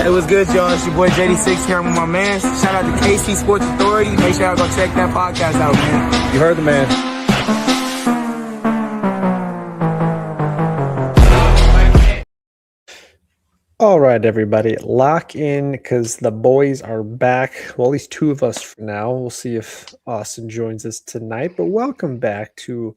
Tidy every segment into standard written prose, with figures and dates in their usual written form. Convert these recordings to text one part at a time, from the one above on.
It was good, y'all. It's your boy JD6 here. I'm with my man. Shout out to KC Sports Authority. Make sure y'all go check that podcast out, man. You heard the man. All right, everybody. Lock in because the boys are back. Well, at least two of us for now. We'll see if Austin joins us tonight. But welcome back to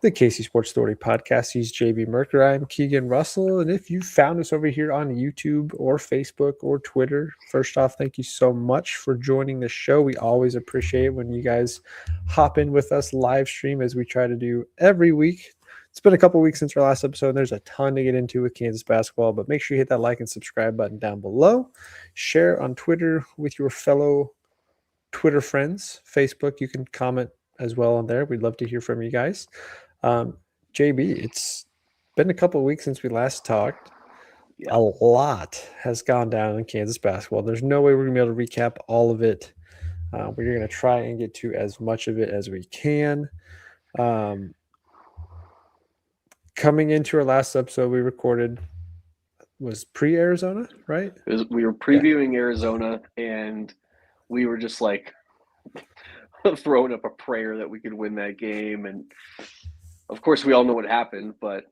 the KC Sports Authority podcast. He's JB Merker. I'm Keegan Russell. And if you found us over here on YouTube or Facebook or Twitter, first off, thank you so much for joining the show. We always appreciate it when you guys hop in with us live stream as we try to do every week. It's been a couple weeks since our last episode, and there's a ton to get into with Kansas basketball, but make sure you hit that like and subscribe button down below. Share on Twitter with your fellow Twitter friends. Facebook, you can comment as well on there. We'd love to hear from you guys. JB, it's been a couple of weeks since we last talked. Yeah. A lot has gone down in Kansas basketball. There's no way we're going to be able to recap all of it. We're going to try and get to as much of it as we can. Coming into our last episode we recorded was pre-Arizona, right? We were previewing Arizona, and we were just like throwing up a prayer that we could win that game. And of course, we all know what happened, but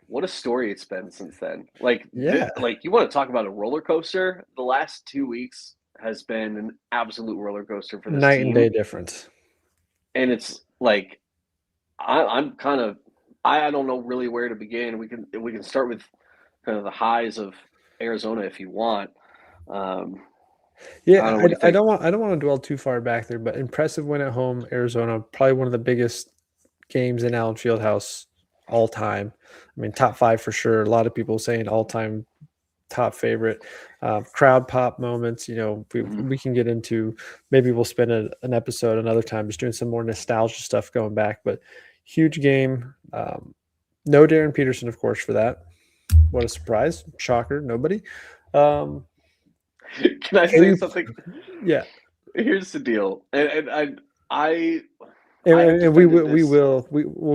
what a story it's been since then. Like you want to talk about a roller coaster? The last 2 weeks has been an absolute roller coaster for this night team. And day difference. And it's like I'm kind of I don't know really where to begin. We can start with kind of the highs of Arizona if you want. I don't want to dwell too far back there, but impressive win at home, Arizona. Probably one of the biggest games in Allen Fieldhouse all time. I mean, top 5 for sure. A lot of people saying all-time top favorite. Crowd pop moments. You know, we can get into. Maybe we'll spend an episode another time just doing some more nostalgia stuff going back. But huge game. No Darryn Peterson, of course, for that. What a surprise! Shocker. Nobody. Can I say something? Yeah. Here's the deal, we'll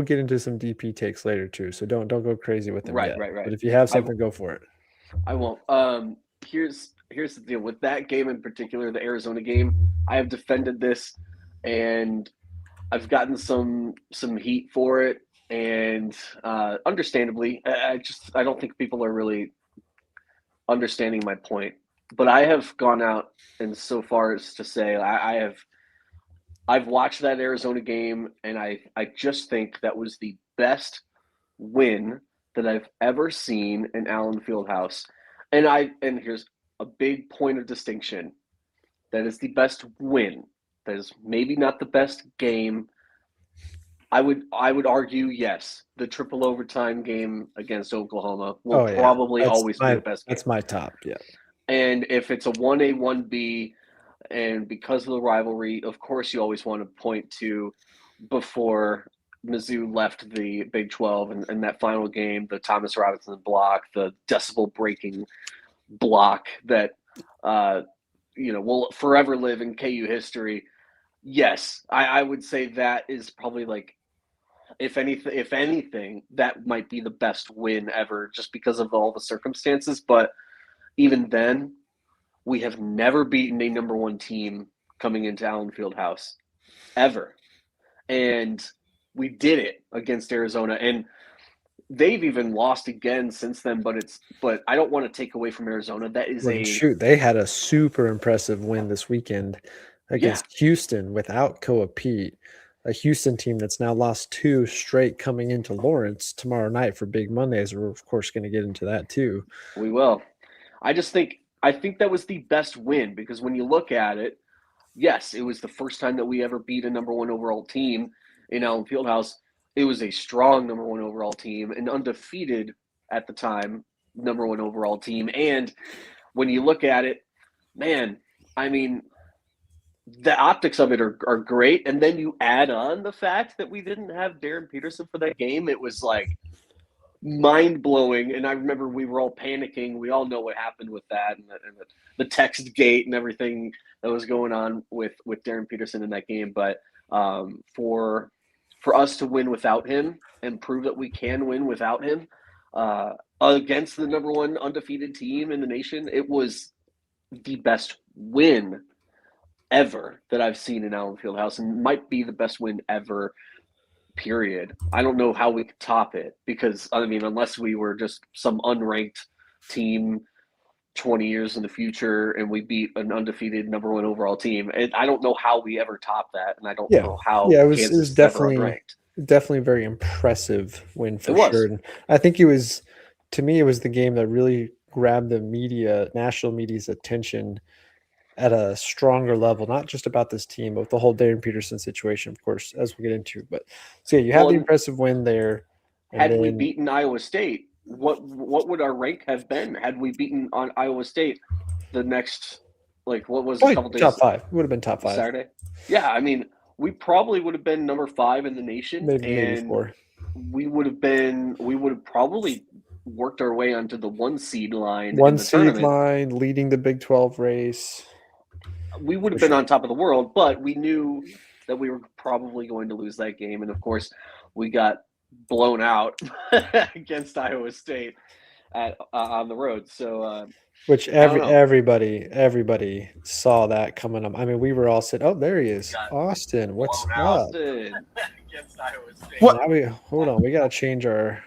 get into some DP takes later too. So don't go crazy with them yet. Right. But if you have something, go for it. I won't. Here's the deal with that game in particular, the Arizona game. I have defended this, and I've gotten some heat for it, and understandably, I don't think people are really understanding my point. But I have gone out and so far as to say I've watched that Arizona game, and I just think that was the best win that I've ever seen in Allen Fieldhouse. And here's a big point of distinction. That is the best win. That is maybe not the best game. I would argue, yes, the triple overtime game against Oklahoma will probably always be the best game. That's my top, yeah. And if it's a 1A, 1B, and because of the rivalry, of course you always want to point to before Mizzou left the Big 12 and that final game, the Thomas Robinson block, the decibel-breaking block that will forever live in KU history. Yes, I would say that is probably like, if anything, that might be the best win ever just because of all the circumstances. But even then, we have never beaten a number 1 team coming into Allen Fieldhouse, ever. And we did it against Arizona. And they've even lost again since then, but I don't want to take away from Arizona. That is they had a super impressive win this weekend against Houston without Koa Pete, a Houston team that's now lost 2 straight coming into Lawrence tomorrow night for Big Mondays. We're of course going to get into that too. We will. I think that was the best win because when you look at it, yes, it was the first time that we ever beat a number 1 overall team in Allen Fieldhouse. It was a strong number 1 overall team, an undefeated at the time number 1 overall team. And when you look at it, man, I mean, the optics of it are great. And then you add on the fact that we didn't have Darryn Peterson for that game. It was like mind-blowing. And I remember we were all panicking. We all know what happened with that and the text gate and everything that was going on with Darryn Peterson in that game. But for us to win without him and prove that we can win without him, against the number one undefeated team in the nation. It was the best win ever that I've seen in Allen Fieldhouse, and might be the best win ever, period. I don't know how we could top it, because, I mean, unless we were just some unranked team 20 years in the future and we beat an undefeated number one overall team. And I don't know how we ever top that, and I don't know how it Kansas was is ever definitely a very impressive win for It was. sure. And I think it was, to me, it was the game that really grabbed the national media's attention at a stronger level, not just about this team, but the whole Darryn Peterson situation, of course, as we get into. But so yeah, you had the impressive win there. Had we beaten Iowa State, what would our rank have been had we beaten on Iowa State the next, like, what was it, a couple days? Top 5. Would have been top 5. Saturday. Yeah, I mean, we probably would have been number 5 in the nation. Maybe 4. We would have probably worked our way onto the 1 seed line. Leading the Big 12 race. We would have been on top of the world, but we knew that we were probably going to lose that game. And of course, we got blown out against Iowa State on the road. So, which everybody saw that coming up. I mean, we were all saying, "Oh, there he is, Austin. What's up?" Austin against Iowa State. Hold on, we gotta change our.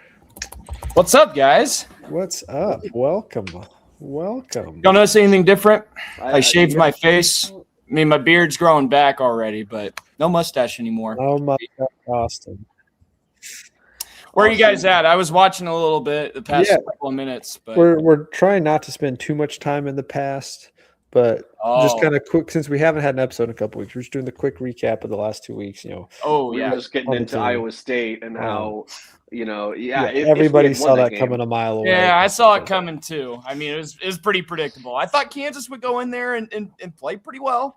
What's up, guys? What's up? Welcome. Don't notice anything different? I shaved my face. I mean, my beard's growing back already, but no mustache anymore. Oh my God, Austin. Where are you guys at? I was watching a little bit the past couple of minutes, but we're trying not to spend too much time in the past, but just kind of quick, since we haven't had an episode in a couple weeks. We're just doing the quick recap of the last 2 weeks. We're just getting into Iowa State and how. Everybody saw that coming a mile away. Yeah, I saw it coming too. I mean, it was pretty predictable. I thought Kansas would go in there and play pretty well,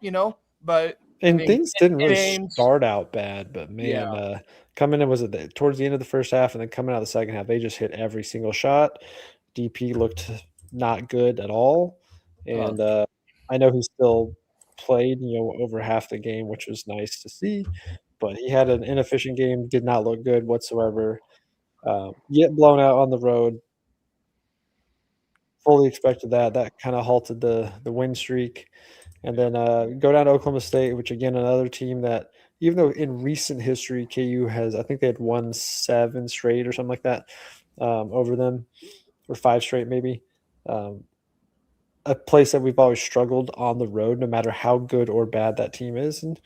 but things didn't really start out bad. But man, coming in towards the end of the first half, and then coming out of the second half, they just hit every single shot. DP looked not good at all, and I know he still played, over half the game, which was nice to see. But he had an inefficient game, did not look good whatsoever. Get blown out on the road. Fully expected that. That kind of halted the win streak. And then go down to Oklahoma State, which, again, another team that, even though in recent history KU has, I think they had won 7 straight or something like that over them, or 5 straight maybe. A place that we've always struggled on the road, no matter how good or bad that team is. And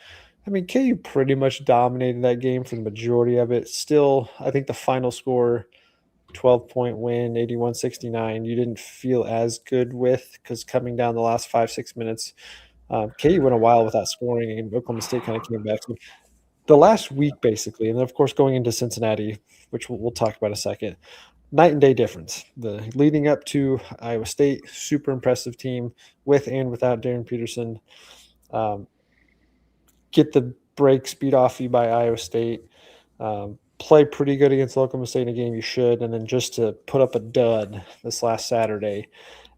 I mean, KU pretty much dominated that game for the majority of it. Still, I think the final score, 12-point win, 81-69, you didn't feel as good with, because coming down the last 5-6 minutes, KU went a while without scoring, and Oklahoma State kind of came back. So the last week, basically, and then, of course, going into Cincinnati, which we'll talk about in a second, night and day difference. The leading up to Iowa State, super impressive team with and without Darryn Peterson. Get the brakes beat off you by Iowa State, play pretty good against Oklahoma State in a game you should, and then just to put up a dud this last Saturday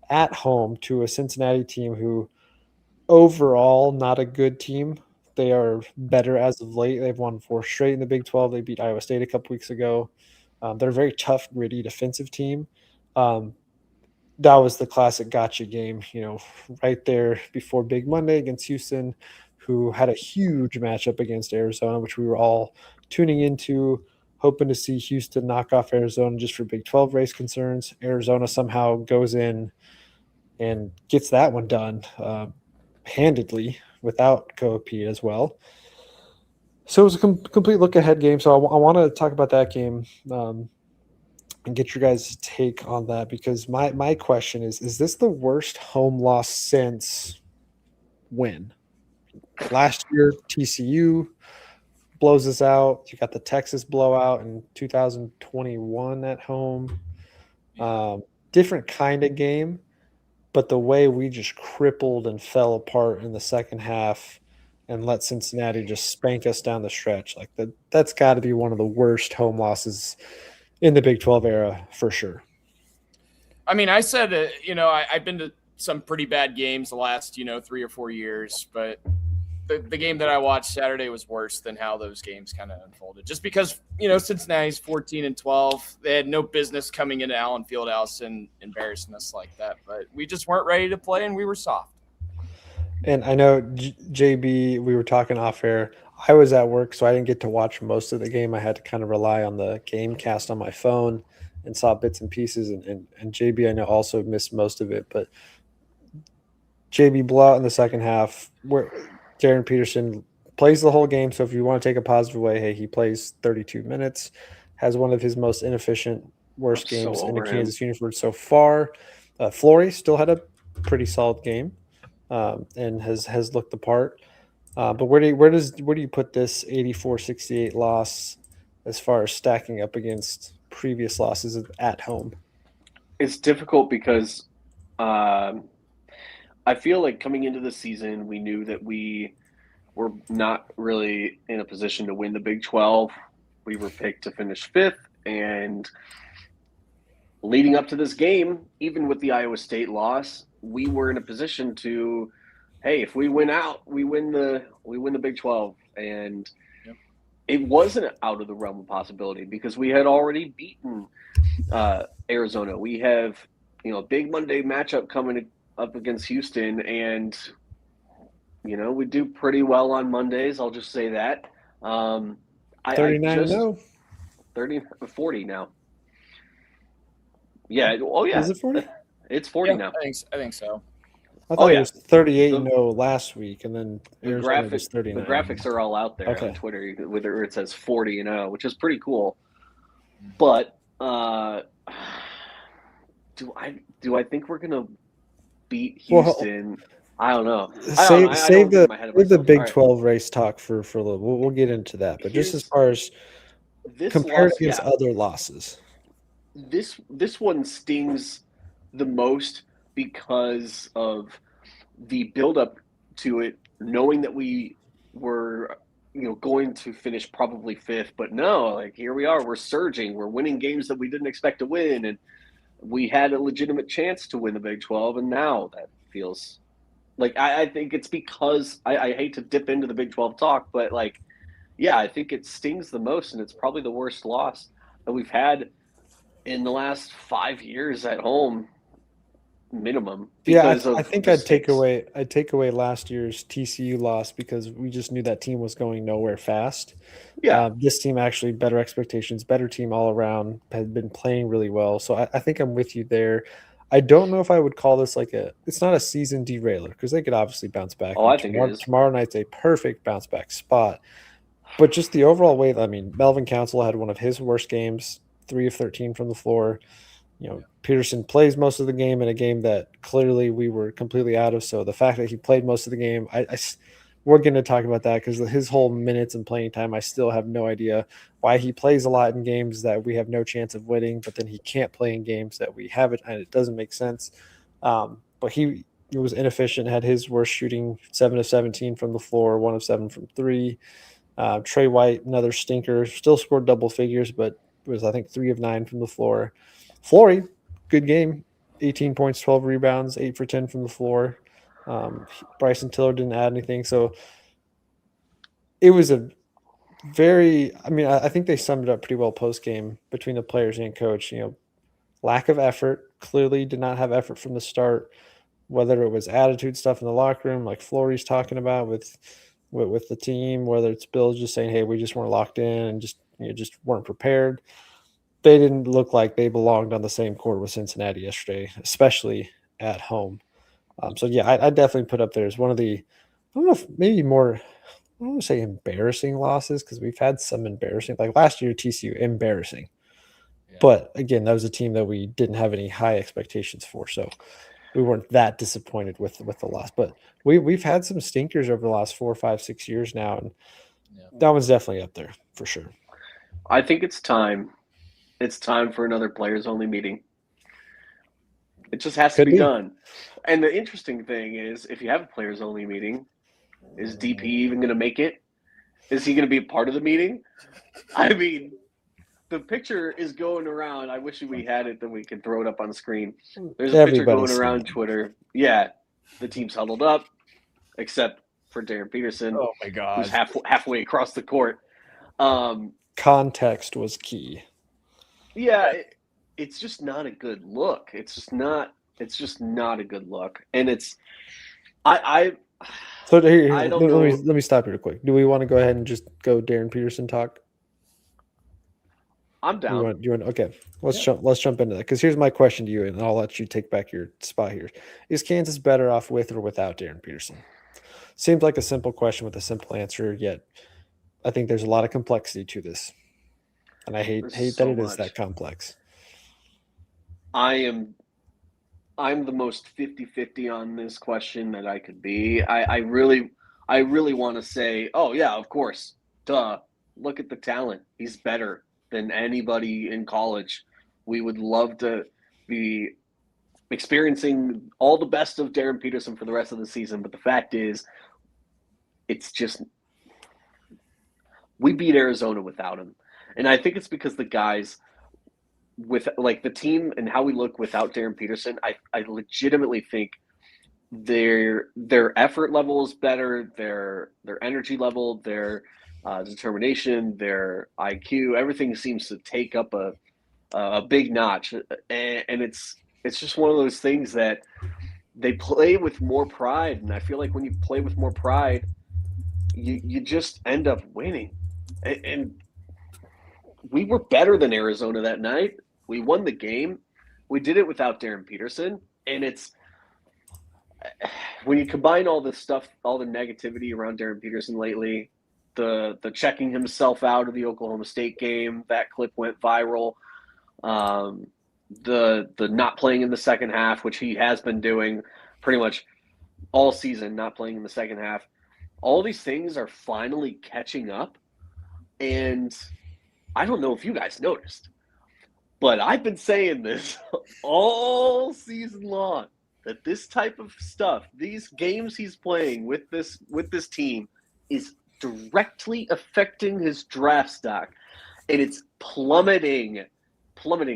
at home to a Cincinnati team who overall not a good team. They are better as of late. They've won 4 straight in the Big 12. They beat Iowa State a couple weeks ago. They're a very tough, gritty defensive team. That was the classic gotcha game, right there before Big Monday against Houston, who had a huge matchup against Arizona, which we were all tuning into, hoping to see Houston knock off Arizona just for Big 12 race concerns. Arizona somehow goes in and gets that one done handedly without Koa Pete as well. So it was a complete look-ahead game. So I want to talk about that game and get your guys' take on that, because my question is this the worst home loss since when? Last year, TCU blows us out. You got the Texas blowout in 2021 at home. Different kind of game, but the way we just crippled and fell apart in the second half and let Cincinnati just spank us down the stretch, like that's got to be one of the worst home losses in the Big 12 era for sure. I mean, I said, I've been to some pretty bad games the last, 3 or 4 years, but the game that I watched Saturday was worse than how those games kind of unfolded. Just because, Cincinnati's 14-12. They had no business coming into Allen Fieldhouse and embarrassing us like that. But we just weren't ready to play, and we were soft. And I know, JB, we were talking off air. I was at work, so I didn't get to watch most of the game. I had to kind of rely on the game cast on my phone and saw bits and pieces. And JB, I know, also missed most of it. But JB blowout in the second half, where Darryn Peterson plays the whole game. So if you want to take a positive away, hey, he plays 32 minutes, has one of his most inefficient, worst games in a Kansas uniform so far. Flory still had a pretty solid game and has looked the part. But where do you put this 84-68 loss as far as stacking up against previous losses at home? It's difficult because I feel like coming into the season, we knew that we were not really in a position to win the Big 12. We were picked to finish 5th, and leading up to this game, even with the Iowa State loss, we were in a position to, hey, if we win out, we win the Big 12, and it wasn't out of the realm of possibility because we had already beaten Arizona. We have a big Monday matchup coming up against Houston, and we do pretty well on Mondays. I'll just say that. 39-0. 40 now. Yeah. Oh yeah. Is it 40? It's 40 now. I think so. I thought it was 38-0 last week, and then the graphics are all out there on Twitter, where it says 40-0, which is pretty cool. But do I think we're gonna beat Houston? I don't know. Save the Big 12 race talk for a little. We'll get into that. But just as far as compared against other losses, this one stings the most because of the buildup to it, knowing that we were going to finish probably 5th, but no, like here we are, we're surging, we're winning games that we didn't expect to win, and we had a legitimate chance to win the Big 12, and now that feels like I think it's because I hate to dip into the Big 12 talk, but I think it stings the most, and it's probably the worst loss that we've had in the last 5 years at home, minimum. I think I'd take away last year's TCU loss because we just knew that team was going nowhere fast. Yeah, this team actually better expectations, better team all around, had been playing really well. So I think I'm with you there. I don't know if I would call this it's not a season derailer because they could obviously bounce back. Oh, I think it is. Tomorrow night's a perfect bounce back spot. But just the overall way, Melvin Council had one of his worst games, 3 of 13 from the floor. Peterson plays most of the game in a game that clearly we were completely out of. So the fact that he played most of the game, we're going to talk about that because his whole minutes and playing time, I still have no idea why he plays a lot in games that we have no chance of winning, but then he can't play in games that we have it, and it doesn't make sense. But he was inefficient, had his worst shooting, 7 of 17 from the floor, 1 of 7 from 3. Trey White, another stinker, still scored double figures, but was, I think, 3 of 9 from the floor. Flory, good game, 18 points, 12 rebounds, 8 for 10 from the floor. Bryson Tiller didn't add anything. So it was I think they summed it up pretty well post-game between the players and coach. Lack of effort, clearly did not have effort from the start, whether it was attitude stuff in the locker room, like Flory's talking about with the team, whether it's Bill just saying, hey, we just weren't locked in and just weren't prepared. They didn't look like they belonged on the same court with Cincinnati yesterday, especially at home. I definitely put up there as one of the, I don't know if maybe more, I don't want to say embarrassing losses because we've had some embarrassing, like last year TCU, embarrassing. Yeah. But again, that was a team that we didn't have any high expectations for, so we weren't that disappointed with the loss. But we've had some stinkers over the last 4, 5, 6 years now, and that one's definitely up there for sure. I think it's time. It's time for another players-only meeting. It just has to be done. And the interesting thing is, if you have a players-only meeting, is DP even going to make it? Is he going to be a part of the meeting? I mean, the picture is going around. I wish we had it, then we could throw it up on the screen. There's a picture going around Twitter. Yeah, the team's huddled up, except for Darryn Peterson, Oh my who's god. halfway across the court. Context was key. Yeah, it's just not a good look. It's just not a good look. And it's I So here, I don't let me stop you real quick. Do we want to go ahead and just go Darryn Peterson talk? I'm down. You want okay. Let's jump into that. Because here's my question to you, and I'll let you take back your spot here. Is Kansas better off with or without Darryn Peterson? Seems like a simple question with a simple answer, yet I think there's a lot of complexity to this. And I hate that it is that complex. I'm the most 50-50 on this question that I could be. I really want to say, oh yeah, of course. Duh. Look at the talent. He's better than anybody in college. We would love to be experiencing all the best of Darryn Peterson for the rest of the season, but the fact is, it's just we beat Arizona without him. And I think it's because the guys with like the team and how we look without Darryn Peterson, I legitimately think their effort level is better, their energy level, their determination, their IQ, everything seems to take up a big notch, and it's just one of those things that they play with more pride, and I feel like when you play with more pride, you just end up winning, and we were better than Arizona that night. We won the game. We did it without Darryn Peterson, and it's when you combine all this stuff, all the negativity around Darryn Peterson lately, the checking himself out of the Oklahoma State game, that clip went viral. The not playing in the second half, which he has been doing pretty much all season, not playing in the second half. All these things are finally catching up, and I don't know if you guys noticed, but I've been saying this all season long, that this type of stuff, these games he's playing with this team, is directly affecting his draft stock, and it's plummeting.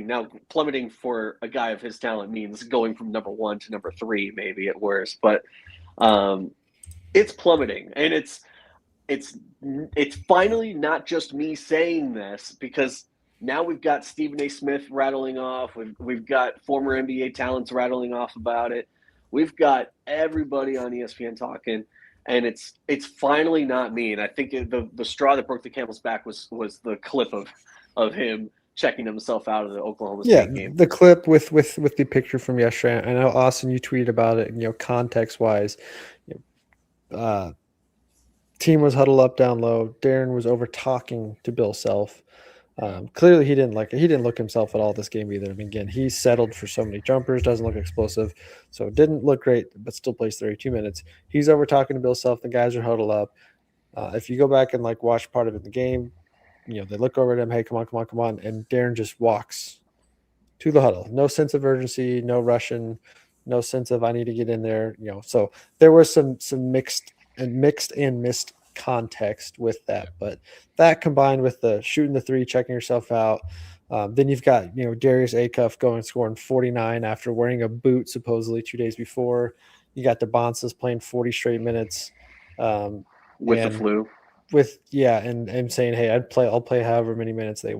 Now, plummeting for a guy of his talent means going from number 1 to number 3, maybe at worst, but it's plummeting, and it's finally not just me saying this, because now we've got Stephen A. Smith rattling off. We've got former NBA talents rattling off about it. We've got everybody on ESPN talking, and it's finally not me. And I think the straw that broke the camel's back was the clip of him checking himself out of the Oklahoma State game. The clip with the picture from yesterday. I know, Austin, you tweeted about it. Context wise, team was huddled up down low. Darryn was over talking to Bill Self. Clearly, he didn't look himself at all this game either. I mean, again, he settled for so many jumpers, doesn't look explosive, so it didn't look great, but still plays 32 minutes. He's over talking to Bill Self. The guys are huddled up. If you go back and watch part of it in the game, they look over at him. Hey, come on, and Darryn just walks to the huddle. No sense of urgency, no rushing, no sense of I need to get in there. So there was some mixed and missed context with that, but that combined with the shooting the three, checking yourself out, then you've got Darius Acuff scoring 49 after wearing a boot supposedly 2 days before. You got DeBonsis playing 40 straight minutes with the flu. And saying, hey, I'll play however many minutes they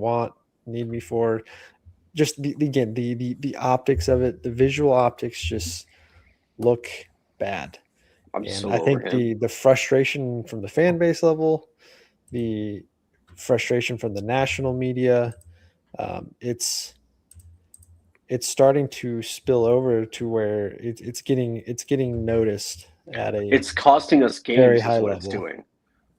need me for. Just the optics of it, the visual optics just look bad. I think the frustration from the fan base level, the frustration from the national media, it's starting to spill over to where it's getting noticed at a. It's costing us games. Very is high what level. It's doing.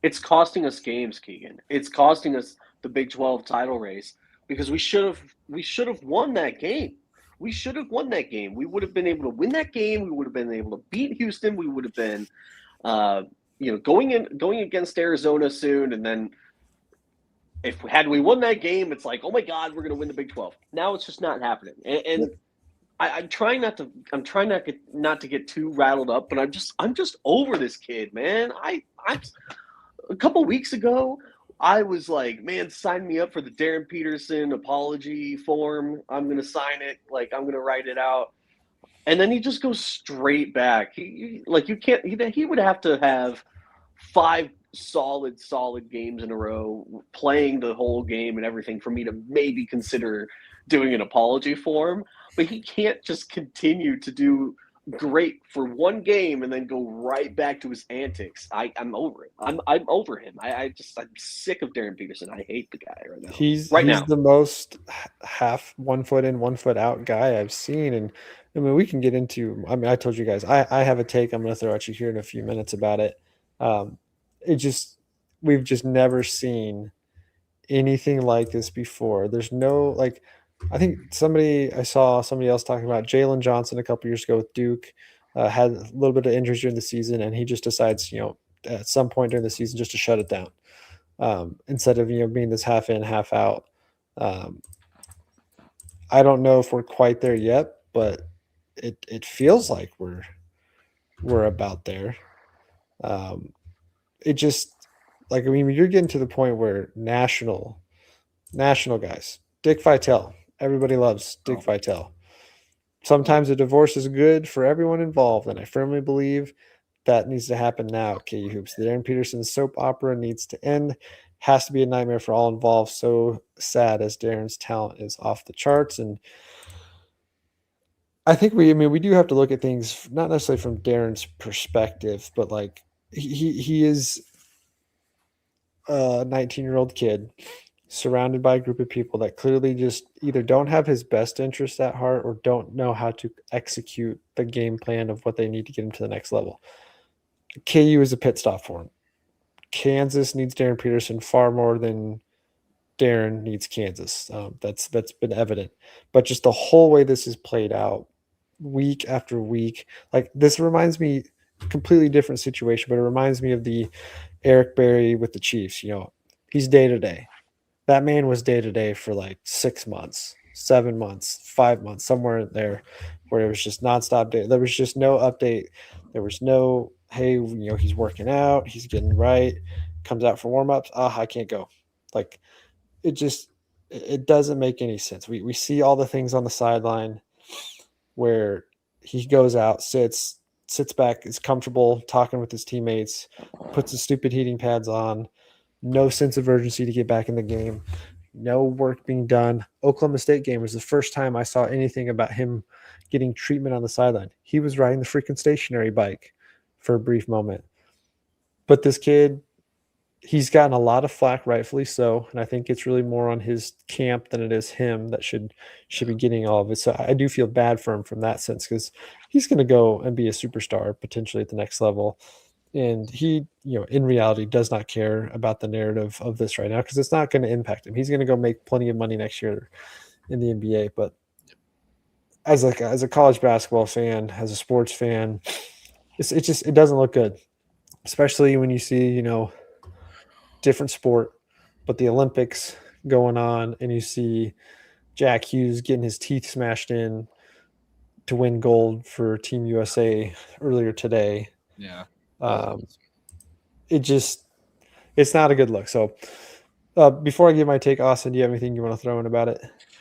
It's costing us games, Keegan. It's costing us the Big 12 title race, because we should have won that game. We should have won that game. We would have been able to win that game. We would have been able to beat Houston. We would have been, going against Arizona soon. And then had we won that game, it's like, oh my God, we're going to win the Big 12. Now it's just not happening. And I'm trying not to get too rattled up, but I'm just over this kid, man. I a couple weeks ago, I was like, man, sign me up for the Darryn Peterson apology form. I'm going to sign it. I'm going to write it out. And then he just goes straight back. He would have to have 5 solid games in a row, playing the whole game and everything for me to maybe consider doing an apology for him. But he can't just continue to do great for one game and then go right back to his antics. I'm over it. I'm over him. I'm sick of Darryn Peterson. I hate the guy right now. He's now. the most half 1 foot in, 1 foot out guy I've seen. And I mean, we can get into, I mean, I told you guys, I have a take I'm going to throw at you here in a few minutes about it. We've just never seen anything like this before. There's no, like, I think I saw somebody else talking about Jalen Johnson a couple years ago with Duke, had a little bit of injuries during the season, and he just decides, at some point during the season just to shut it down. Instead of, being this half in, half out. I don't know if we're quite there yet, but it feels like we're about there. It just, like, I mean, you're getting to the point where national guys, Dick Vitale, everybody loves Dick Vitale. Sometimes a divorce is good for everyone involved, and I firmly believe that needs to happen now. KU Hoops. The Darryn Peterson soap opera needs to end. Has to be a nightmare for all involved. So sad as Darren's talent is off the charts. And I think we do have to look at things not necessarily from Darren's perspective, but like he is a 19-year-old kid surrounded by a group of people that clearly just either don't have his best interest at heart or don't know how to execute the game plan of what they need to get him to the next level. KU is a pit stop for him. Kansas needs Darryn Peterson far more than Darren needs Kansas. That's been evident. But just the whole way this is played out, week after week, like this reminds me, completely different situation, but it reminds me of the Eric Berry with the Chiefs. He's day to day. That man was day to day for like 6 months, 7 months, 5 months, somewhere in there, where it was just nonstop day. There was just no update. There was no, hey, he's working out, he's getting right, comes out for warmups. I can't go. Like, it doesn't make any sense. We see all the things on the sideline where he goes out, sits back, is comfortable talking with his teammates, puts his stupid heating pads on, no sense of urgency to get back in the game, no work being done. Oklahoma State game was the first time I saw anything about him getting treatment on the sideline. He was riding the freaking stationary bike for a brief moment. But this kid, he's gotten a lot of flack, rightfully so, and I think it's really more on his camp than it is him that should be getting all of it. So I do feel bad for him from that sense, because he's going to go and be a superstar potentially at the next level. And he, in reality, does not care about the narrative of this right now, because it's not going to impact him. He's going to go make plenty of money next year in the NBA. But as a college basketball fan, as a sports fan, it doesn't look good, especially when you see, different sport, but the Olympics going on, and you see Jack Hughes getting his teeth smashed in to win gold for Team USA earlier today. Yeah. It's not a good look. So before I give my take, Austin, do you have anything you want to throw in about it?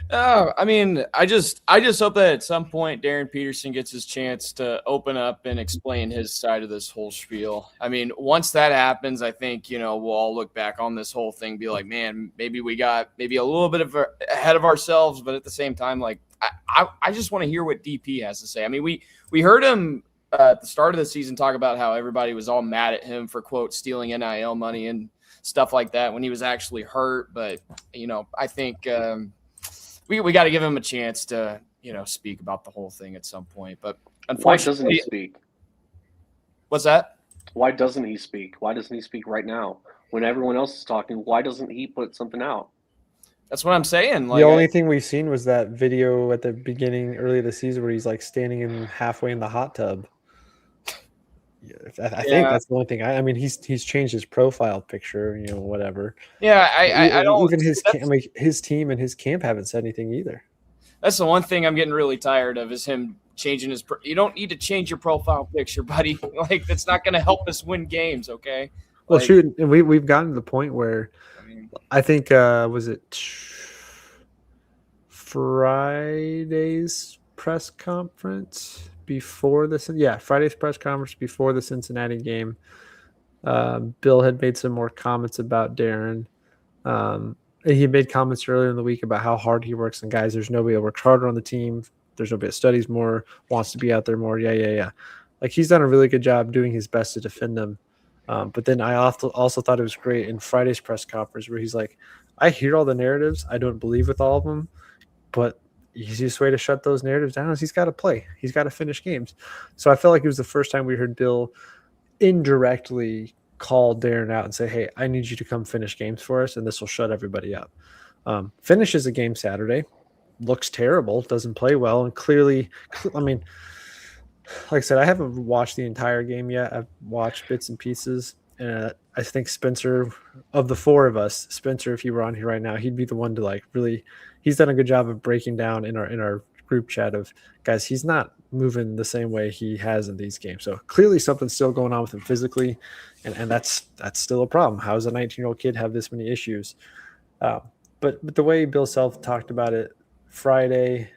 I mean, I just hope that at some point Darryn Peterson gets his chance to open up and explain his side of this whole spiel. I mean, once that happens, I think, we'll all look back on this whole thing, be like, man, maybe we got a little bit ahead of ourselves, but at the same time, like, I just want to hear what DP has to say. I mean, we heard him at the start of the season talk about how everybody was all mad at him for, quote, stealing NIL money and stuff like that when he was actually hurt. But, I think we got to give him a chance to, speak about the whole thing at some point. But unfortunately, why doesn't he speak? What's that? Why doesn't he speak? Why doesn't he speak right now when everyone else is talking? Why doesn't he put something out? That's what I'm saying. Like, the only thing we've seen was that video at the beginning, early this season, where he's like standing in halfway in the hot tub. I think that's the only thing. I mean, he's changed his profile picture, whatever. Yeah, I don't. Even his team and his camp haven't said anything either. That's the one thing I'm getting really tired of, is him changing his. You don't need to change your profile picture, buddy. Like, that's not going to help us win games, okay? Well, shoot, and we've gotten to the point where I think was it Friday's press conference before Friday's press conference before the Cincinnati game. Bill had made some more comments about Darryn. And he made comments earlier in the week about how hard he works. And guys, there's nobody that works harder on the team. There's nobody that studies more, wants to be out there more. Yeah. Like he's done a really good job doing his best to defend them. But then I also thought it was great in Friday's press conference where he's like, I hear all the narratives. I don't believe with all of them, but the easiest way to shut those narratives down is he's got to play. He's got to finish games. So I felt like it was the first time we heard Bill indirectly call Darryn out and say, hey, I need you to come finish games for us, and this will shut everybody up. Finishes a game Saturday, looks terrible, doesn't play well, and clearly, I mean, like I said, I haven't watched the entire game yet. I've watched bits and pieces, and I think Spencer, of the four of us, Spencer, if he were on here right now, he'd be the one to like really. He's done a good job of breaking down in our group chat of guys. He's not moving the same way he has in these games. So clearly something's still going on with him physically, and that's still a problem. How does a 19-year-old kid have this many issues? But the way Bill Self talked about it Friday,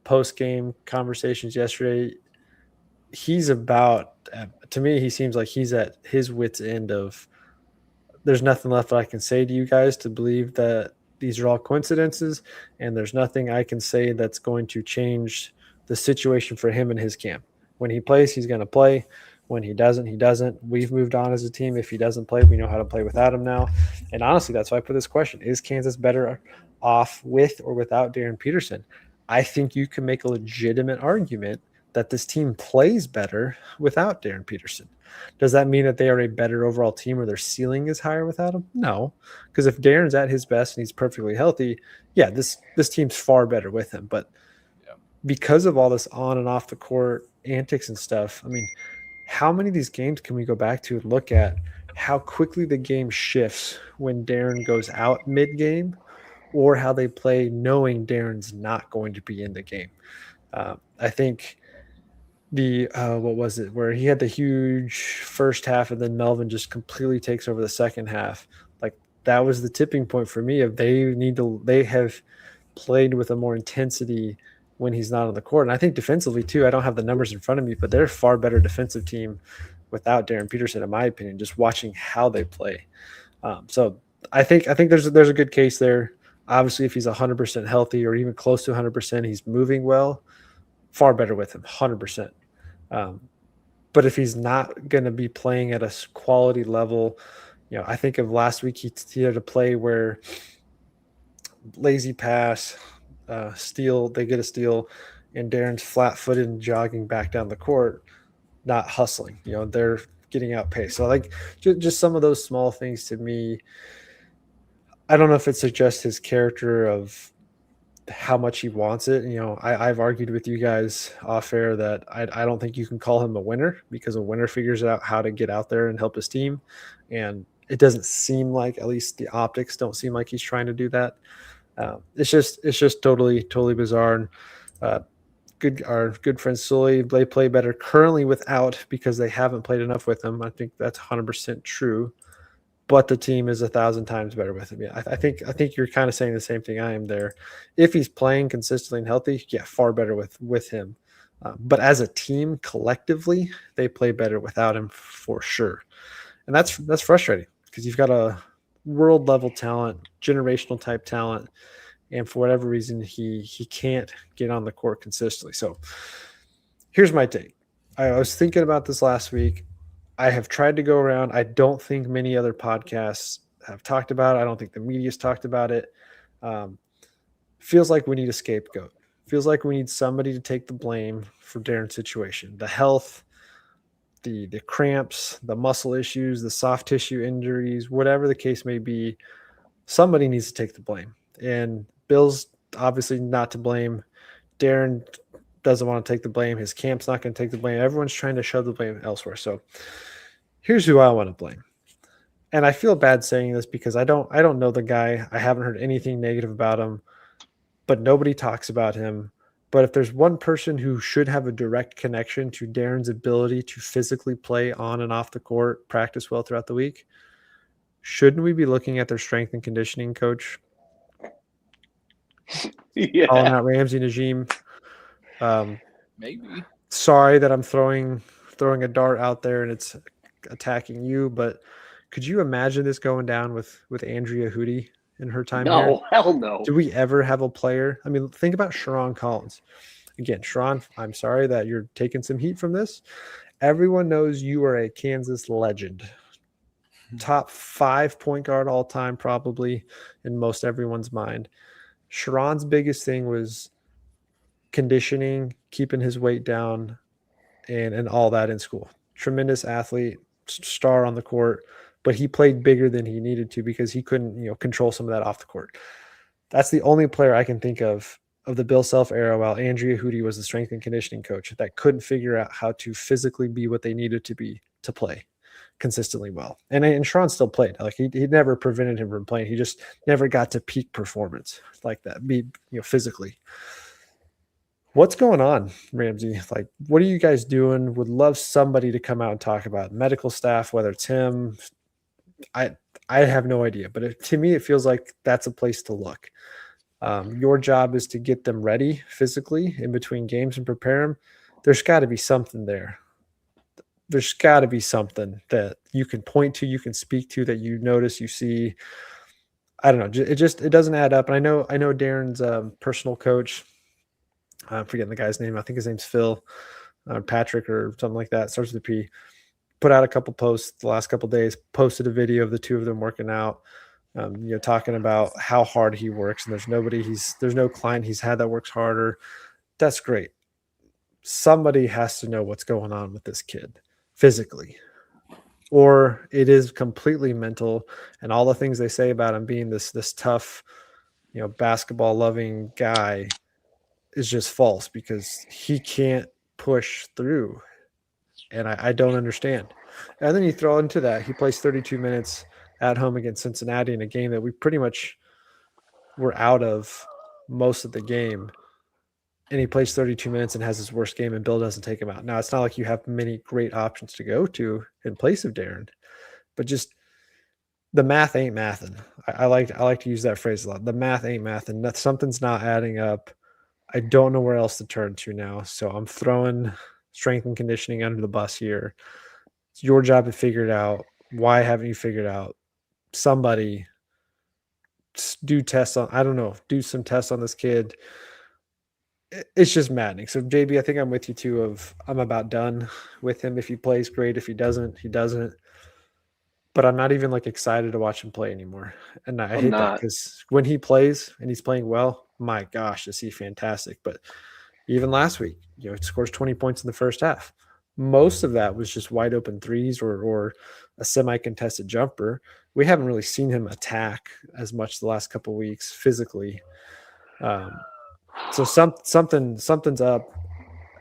post-game conversations yesterday, he's about, to me, he seems like he's at his wit's end of there's nothing left that I can say to you guys to believe that these are all coincidences, and there's nothing I can say that's going to change the situation for him and his camp. When he plays, he's going to play. When he doesn't, he doesn't. We've moved on as a team. If he doesn't play, we know how to play without him now. And honestly, that's why I put this question. Is Kansas better off with or without Darryn Peterson? I think you can make a legitimate argument that this team plays better without Darryn Peterson. Does that mean that they are a better overall team or their ceiling is higher without him? No, because if Darren's at his best and he's perfectly healthy, yeah, this team's far better with him. But because of all this on and off the court antics and stuff, I mean, how many of these games can we go back to and look at how quickly the game shifts when Darryn goes out mid-game or how they play knowing Darren's not going to be in the game? I think what was it, where he had the huge first half and then Melvin just completely takes over the second half. Like that was the tipping point for me of they have played with a more intensity when he's not on the court. And I think defensively too, I don't have the numbers in front of me, but they're a far better defensive team without Darryn Peterson, in my opinion, just watching how they play. So I think there's a good case there. Obviously, if he's 100% healthy or even close to 100%, he's moving well, far better with him, 100%. But if he's not going to be playing at a quality level, I think of last week he had a play where lazy pass, steal, they get a steal, and Darren's flat-footed and jogging back down the court, not hustling. They're getting outpaced. So like just some of those small things to me, I don't know if it suggests his character of how much he wants it. I've argued with you guys off air that I don't think you can call him a winner because a winner figures out how to get out there and help his team. And it doesn't seem like, at least the optics don't seem like he's trying to do that. It's just totally bizarre. And our good friend Sully, they play better currently without because they haven't played enough with him. I think that's 100% true. But the team is 1,000 times better with him. Yeah, I think you're kind of saying the same thing I am there. If he's playing consistently and healthy, yeah, far better with him. But as a team, collectively, they play better without him for sure. And that's frustrating because you've got a world level talent, generational type talent, and for whatever reason, he can't get on the court consistently. So here's my take. I was thinking about this last week. I have tried to go around. I don't think many other podcasts have talked about it. I don't think the media's talked about it. Feels like we need a scapegoat. Feels like we need somebody to take the blame for Darren's situation. The health, the cramps, the muscle issues, the soft tissue injuries, whatever the case may be, somebody needs to take the blame. And Bill's obviously not to blame. Darryn doesn't want to take the blame. His camp's not going to take the blame. Everyone's trying to shove the blame elsewhere. So here's who I want to blame. And I feel bad saying this because I don't know the guy. I haven't heard anything negative about him, but nobody talks about him. But if there's one person who should have a direct connection to Darren's ability to physically play on and off the court, practice well throughout the week, shouldn't we be looking at their strength and conditioning coach? Yeah. Calling out Ramsey Najim. Maybe. Sorry that I'm throwing a dart out there and it's attacking you, but could you imagine this going down with Andrea Hootie in her time here? No, hell no. Do we ever have a player? I mean, think about Sharon Collins. Again, Sharon, I'm sorry that you're taking some heat from this. Everyone knows you are a Kansas legend. Top 5 point guard all time, probably in most everyone's mind. Sharon's biggest thing was conditioning, keeping his weight down, and all that in school. Tremendous athlete, star on the court, but he played bigger than he needed to because he couldn't, control some of that off the court. That's the only player I can think of the Bill Self era, while Andrea Hootie was the strength and conditioning coach, that couldn't figure out how to physically be what they needed to be to play consistently well. And Sharon still played. Like he never prevented him from playing. He just never got to peak performance like that, physically. What's going on, Ramsey? Like, what are you guys doing? Would love somebody to come out and talk about medical staff, whether it's him. I have no idea, but to me, it feels like that's a place to look. Your job is to get them ready physically in between games and prepare them. There's got to be something there. There's got to be something that you can point to, you can speak to, that you notice, you see. I don't know. It doesn't add up. And I know Darren's personal coach. I'm forgetting the guy's name. I think his name's Phil, Patrick or something like that. Starts with a P. Put out a couple posts the last couple of days, posted a video of the two of them working out, talking about how hard he works. And there's no client he's had that works harder. That's great. Somebody has to know what's going on with this kid physically, or it is completely mental. And all the things they say about him being this tough, basketball loving guy is just false, because he can't push through. And I don't understand. And then you throw into that, he plays 32 minutes at home against Cincinnati in a game that we pretty much were out of most of the game. And he plays 32 minutes and has his worst game, and Bill doesn't take him out. Now, it's not like you have many great options to go to in place of Darryn, but just the math ain't mathin'. I like to use that phrase a lot. The math ain't mathin'. Something's not adding up. I don't know where else to turn to now. So I'm throwing strength and conditioning under the bus here. It's your job to figure it out. Why haven't you figured out? Somebody do tests on, I don't know, do some tests on this kid. It's just maddening. So JB, I think I'm with you too, I'm about done with him. If he plays, great. If he doesn't, he doesn't. But I'm not even excited to watch him play anymore. And I hate that, because when he plays and he's playing well, my gosh, is he fantastic. But even last week, he scores 20 points in the first half. Most of that was just wide open threes or a semi-contested jumper. We haven't really seen him attack as much the last couple of weeks physically. So something's up,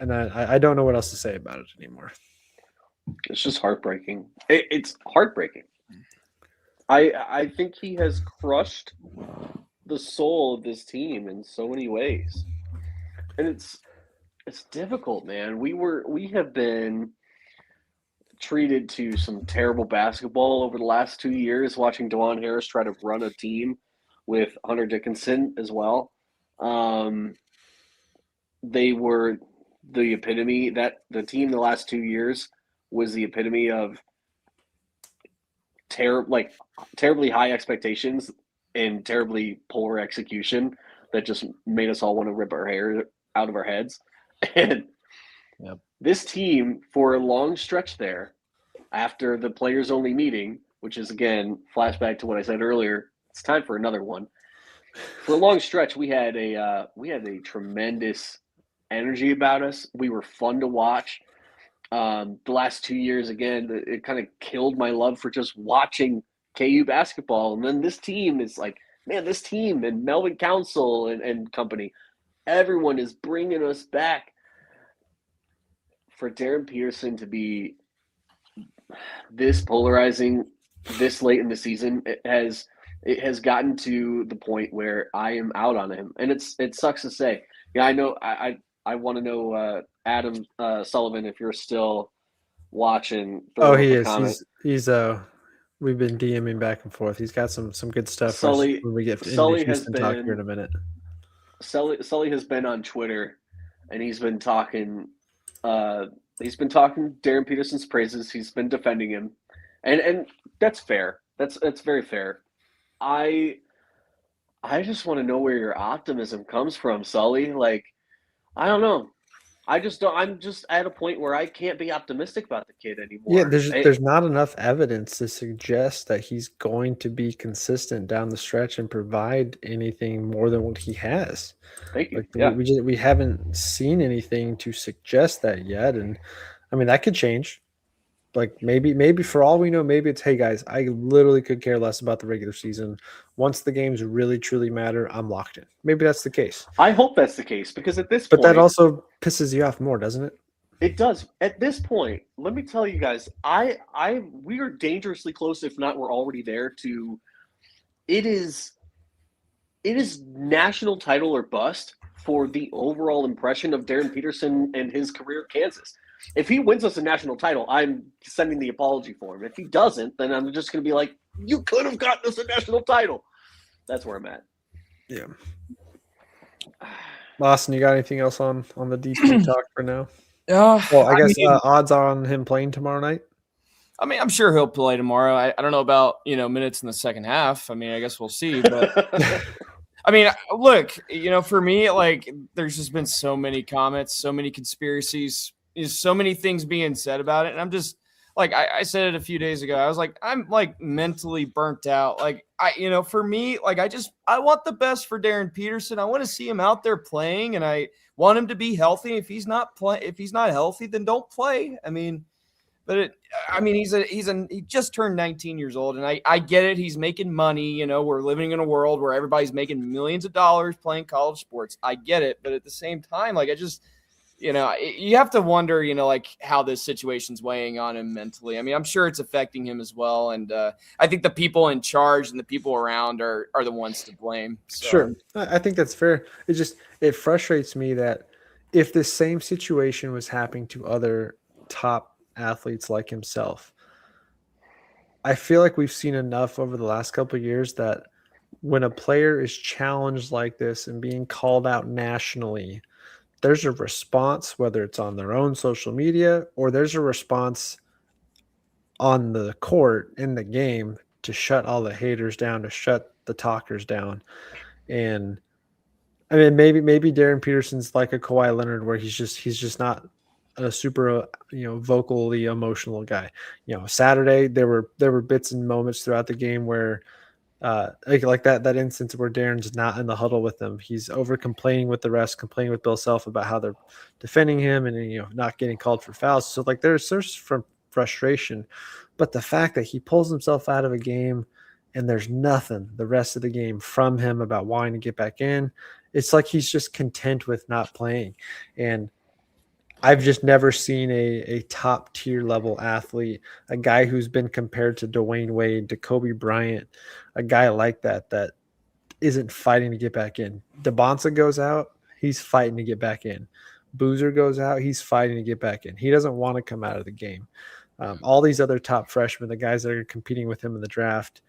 and I don't know what else to say about it anymore. It's just heartbreaking. It's heartbreaking. I think he has crushed the soul of this team in so many ways, and it's difficult, man. We have been treated to some terrible basketball over the last 2 years, watching DeJuan Harris try to run a team with Hunter Dickinson as well. They were the epitome, that the team the last 2 years was the epitome of terribly high expectations and terribly poor execution that just made us all want to rip our hair out of our heads. And This team, for a long stretch there, after the players only meeting, which is, again, flashback to what I said earlier, it's time for another one. For a long stretch, we had a tremendous energy about us. We were fun to watch. The last 2 years, again, it kind of killed my love for just watching KU basketball. And then this team is this team and Melvin Council and company, everyone is bringing us back. For Darryn Peterson to be this polarizing this late in the season, it has gotten to the point where I am out on him, and it sucks to say. Yeah, I know. I want to know, Adam Sullivan, if you're still watching. Oh, he is. He's we've been DMing back and forth. He's got some good stuff Sully, when we get Sully into Houston talk here in a minute. Sully has been on Twitter, and he's been talking He's been talking Darryn Peterson's praises. He's been defending him, and that's fair. That's very fair. I just want to know where your optimism comes from, Sully. Like, I don't know. I just don't. I'm just at a point where I can't be optimistic about the kid anymore. Yeah, there's not enough evidence to suggest that he's going to be consistent down the stretch and provide anything more than what he has. Thank you. Like Yeah. we haven't seen anything to suggest that yet, and I mean that could change. Like maybe for all we know, maybe it's, hey guys, I literally could care less about the regular season. Once the games really truly matter, I'm locked in. Maybe that's the case. I hope that's the case, because at this But point, that also pisses you off more, doesn't it? it does. At this point, let me tell you guys, we are dangerously close, if not we're already there, to it is national title or bust for the overall impression of Darryn Peterson and his career at Kansas. If he wins us a national title, I'm sending the apology for him. If he doesn't, then I'm just going to be like, you could have gotten us a national title. That's where I'm at. Yeah. Austin, you got anything else on the DP talk for now? Well, I guess odds on him playing tomorrow night. I mean, I'm sure he'll play tomorrow. I don't know about, minutes in the second half. I mean, I guess we'll see. But I mean, look, for me, like, there's just been so many comments, so many conspiracies, so many things being said about it. And I'm just like, I said it a few days ago. I was like, I'm like mentally burnt out. Like, for me, like, I want the best for Darryn Peterson. I want to see him out there playing, and I want him to be healthy. If he's not healthy, then don't play. I mean, but he just turned 19 years old, and I get it. He's making money. We're living in a world where everybody's making millions of dollars playing college sports. I get it. But at the same time, like, you have to wonder, like, how this situation's weighing on him mentally. I mean, I'm sure it's affecting him as well. And I think the people in charge and the people around are the ones to blame. So. Sure. I think that's fair. It frustrates me that if the same situation was happening to other top athletes like himself, I feel like we've seen enough over the last couple of years that when a player is challenged like this and being called out nationally, there's a response, whether it's on their own social media or there's a response on the court in the game to shut all the haters down, to shut the talkers down. And I mean, maybe Darryn Peterson's like a Kawhi Leonard, where he's just not a super vocally emotional guy. Saturday there were bits and moments throughout the game where like that instance where Darren's not in the huddle with them. He's over complaining with the refs, complaining with Bill Self about how they're defending him and not getting called for fouls. So like there's from frustration, but the fact that he pulls himself out of a game and there's nothing the rest of the game from him about wanting to get back in, it's like he's just content with not playing. And I've just never seen a top tier level athlete, a guy who's been compared to Dwayne Wade, to Kobe Bryant, a guy like that isn't fighting to get back in. DeBonsa goes out, he's fighting to get back in. Boozer goes out, he's fighting to get back in. He doesn't want to come out of the game. All these other top freshmen, the guys that are competing with him in the draft,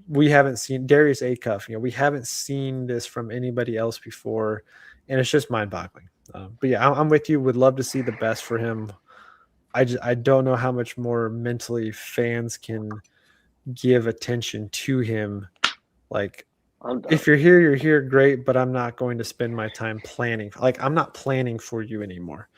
we haven't seen Darius Acuff. We haven't seen this from anybody else before, and it's just mind-boggling. But yeah, I'm with you. Would love to see the best for him. I don't know how much more mentally fans can give attention to him. Like, if you're here, you're here, great, but I'm not going to spend my time planning. Like, I'm not planning for you anymore.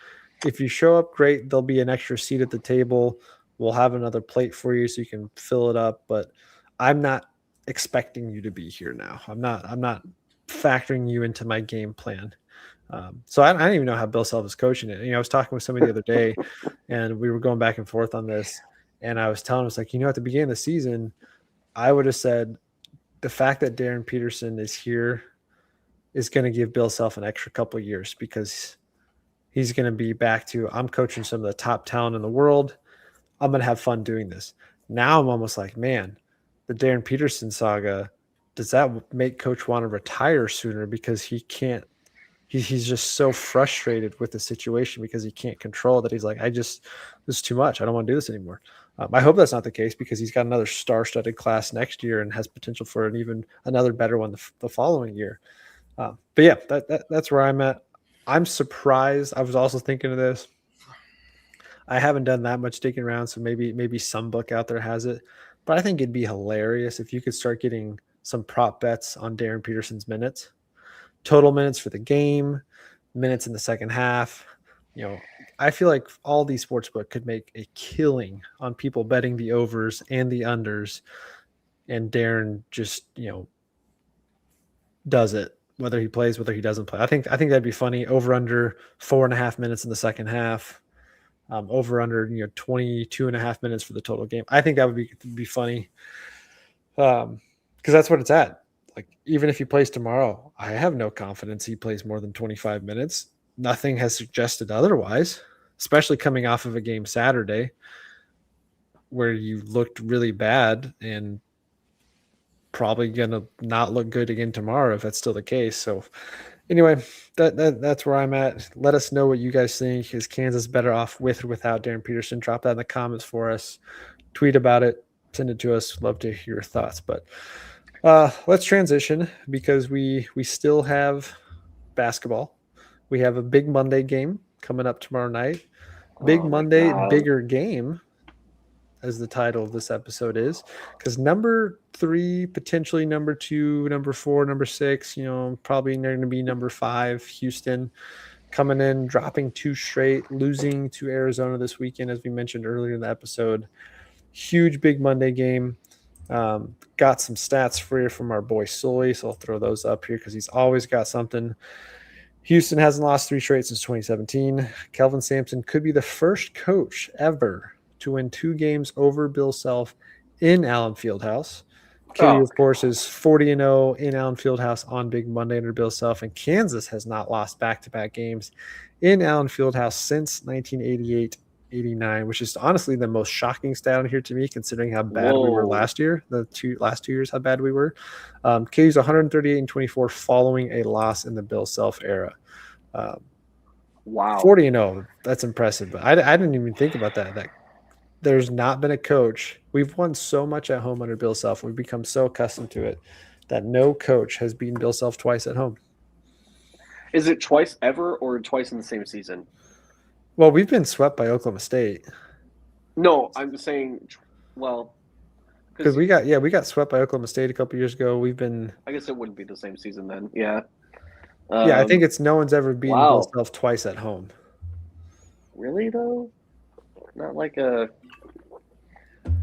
If you show up, great. There'll be an extra seat at the table. We'll have another plate for you so you can fill it up. But I'm not expecting you to be here now. I'm not factoring you into my game plan. So I don't even know how Bill Self is coaching it. I was talking with somebody the other day, and we were going back and forth on this. And I was telling him, I was like, at the beginning of the season, I would have said the fact that Darryn Peterson is here is going to give Bill Self an extra couple of years, because he's going to be back to, I'm coaching some of the top talent in the world. I'm going to have fun doing this. Now I'm almost like, man, the Darryn Peterson saga, does that make Coach want to retire sooner because he can't? He's just so frustrated with the situation because he can't control that. He's like, this is too much. I don't want to do this anymore. I hope that's not the case, because he's got another star-studded class next year and has potential for another better one the following year. But yeah, that's where I'm at. I'm surprised. I was also thinking of this. I haven't done that much digging around, so maybe some book out there has it. But I think it'd be hilarious if you could start getting some prop bets on Darryn Peterson's minutes, total minutes for the game, minutes in the second half. I feel like all these sportsbook could make a killing on people betting the overs and the unders, and Darryn just does it, whether he plays, whether he doesn't play. I think that'd be funny. Over under 4.5 minutes in the second half. Over under 22.5 minutes for the total game. I think that would be funny. Because that's what it's at. Like, even if he plays tomorrow, I have no confidence he plays more than 25 minutes. Nothing has suggested otherwise, especially coming off of a game Saturday where you looked really bad and probably gonna not look good again tomorrow if that's still the case. So anyway, that's where I'm at. Let us know what you guys think. Is Kansas better off with or without Darryn Peterson? Drop that in the comments for us. Tweet about it. Send it to us. Love to hear your thoughts. But let's transition because we still have basketball. We have a big Monday game coming up tomorrow night. Big Monday, bigger game, as the title of this episode is, because number 3, potentially number 2, number 4, number 6, probably going to be number 5, Houston, coming in, dropping 2 straight, losing to Arizona this weekend, as we mentioned earlier in the episode. Huge big Monday game. Got some stats for you from our boy Sully, so I'll throw those up here because he's always got something. Houston hasn't lost 3 straight since 2017. Kelvin Sampson could be the first coach ever to win 2 games over Bill Self in Allen Fieldhouse. KU, of course, is 40-0 in Allen Fieldhouse on Big Monday under Bill Self, and Kansas has not lost back-to-back games in Allen Fieldhouse since 1988-89, which is honestly the most shocking stat on here to me, considering how bad we were last year. Last 2 years, how bad we were. KU's 138-24 following a loss in the Bill Self era. Wow, 40-0. That's impressive. But I didn't even think about that. There's not been a coach. We've won so much at home under Bill Self. We've become so accustomed to it that no coach has beaten Bill Self twice at home. Is it twice ever or twice in the same season? Well, we've been swept by Oklahoma State. No, I'm saying, because we got swept by Oklahoma State a couple years ago. I guess it wouldn't be the same season then. Yeah. I think it's no one's ever beaten Bill Self twice at home. Really though? Not like a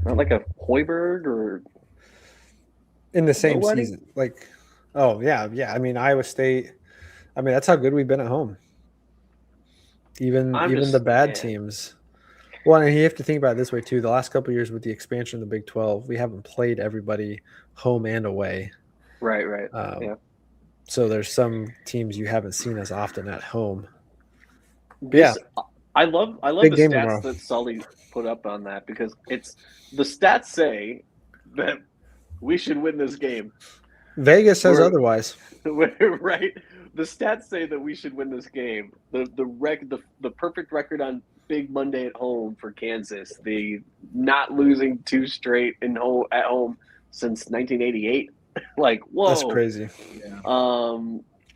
Hoiberg or in the same season. Like, yeah. I mean, Iowa State. I mean, that's how good we've been at home. Even the bad teams. Well, and you have to think about it this way too. The last couple of years with the expansion of the Big 12, we haven't played everybody home and away. Right. Yeah. So there's some teams you haven't seen as often at home. I love the stats that Sully put up on that, because the stats say that we should win this game. Vegas says otherwise. Right. The stats say that we should win this game. The perfect record on Big Monday at home for Kansas. The not losing 2 straight at home since 1988. Like, whoa. That's crazy. Yeah.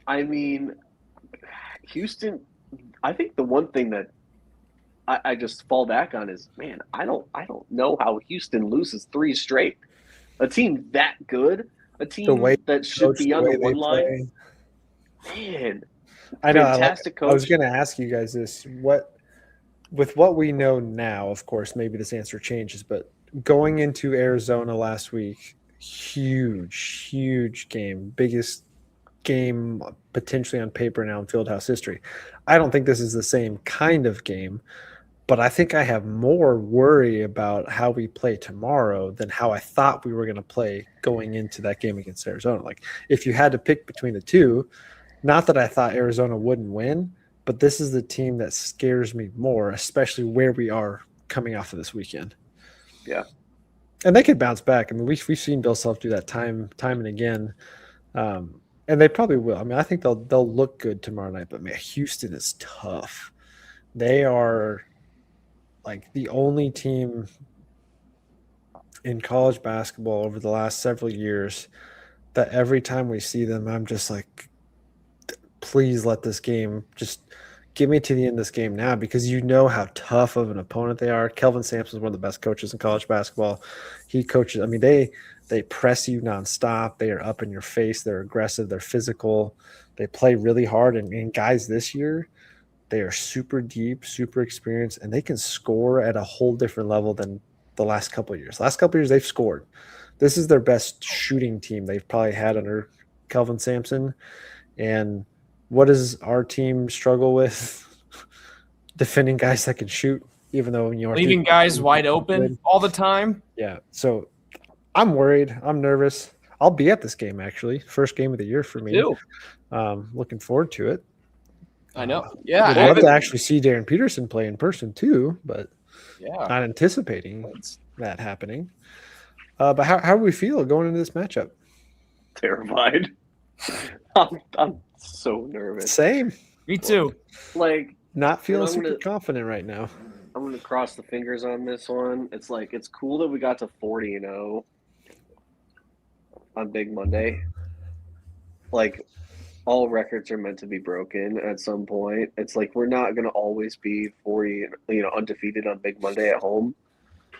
I mean, Houston, I think the one thing that I just fall back on is, man, I don't know how Houston loses 3 straight. A team that good, a team that should be on the one line. Man, I know. Fantastic coach. I was going to ask you guys this: with what we know now, of course, maybe this answer changes, but going into Arizona last week, huge game, biggest game potentially on paper in Allen Fieldhouse history. I don't think this is the same kind of game, but I think I have more worry about how we play tomorrow than how I thought we were going to play going into that game against Arizona. Like, if you had to pick between the two, not that I thought Arizona wouldn't win, but this is the team that scares me more, especially where we are coming off of this weekend. Yeah. And they could bounce back. I mean, we've seen Bill Self do that time and again. And they probably will. I mean, I think they'll look good tomorrow night, but man, Houston is tough. They are like the only team in college basketball over the last several years that every time we see them, I'm just like, please let this game just get me to the end of this game now because you know how tough of an opponent they are. Kelvin Sampson is one of the best coaches in college basketball. He coaches. I mean, they press you nonstop. They are up in your face. They're aggressive. They're physical. They play really hard. And guys, this year, they are super deep, super experienced, and they can score at a whole different level than the last couple of years. Last couple of years, they've scored. This is their best shooting team they've probably had under Kelvin Sampson. And what does our team struggle with? Defending guys that can shoot, even though leaving guys wide open all the time. Yeah. So I'm worried. I'm nervous. I'll be at this game actually. First game of the year for me. Looking forward to it. I know. Yeah. I'd love to actually see Darryn Peterson play in person too, but not anticipating that happening. But how do we feel going into this matchup? Terrified. I'm so nervous. Same. Me too. Like, not feeling super confident right now. I'm gonna cross the fingers on this one. It's like it's cool that we got to 40-0 on Big Monday. Like, all records are meant to be broken at some point. It's like we're not gonna always be 40, undefeated on Big Monday at home.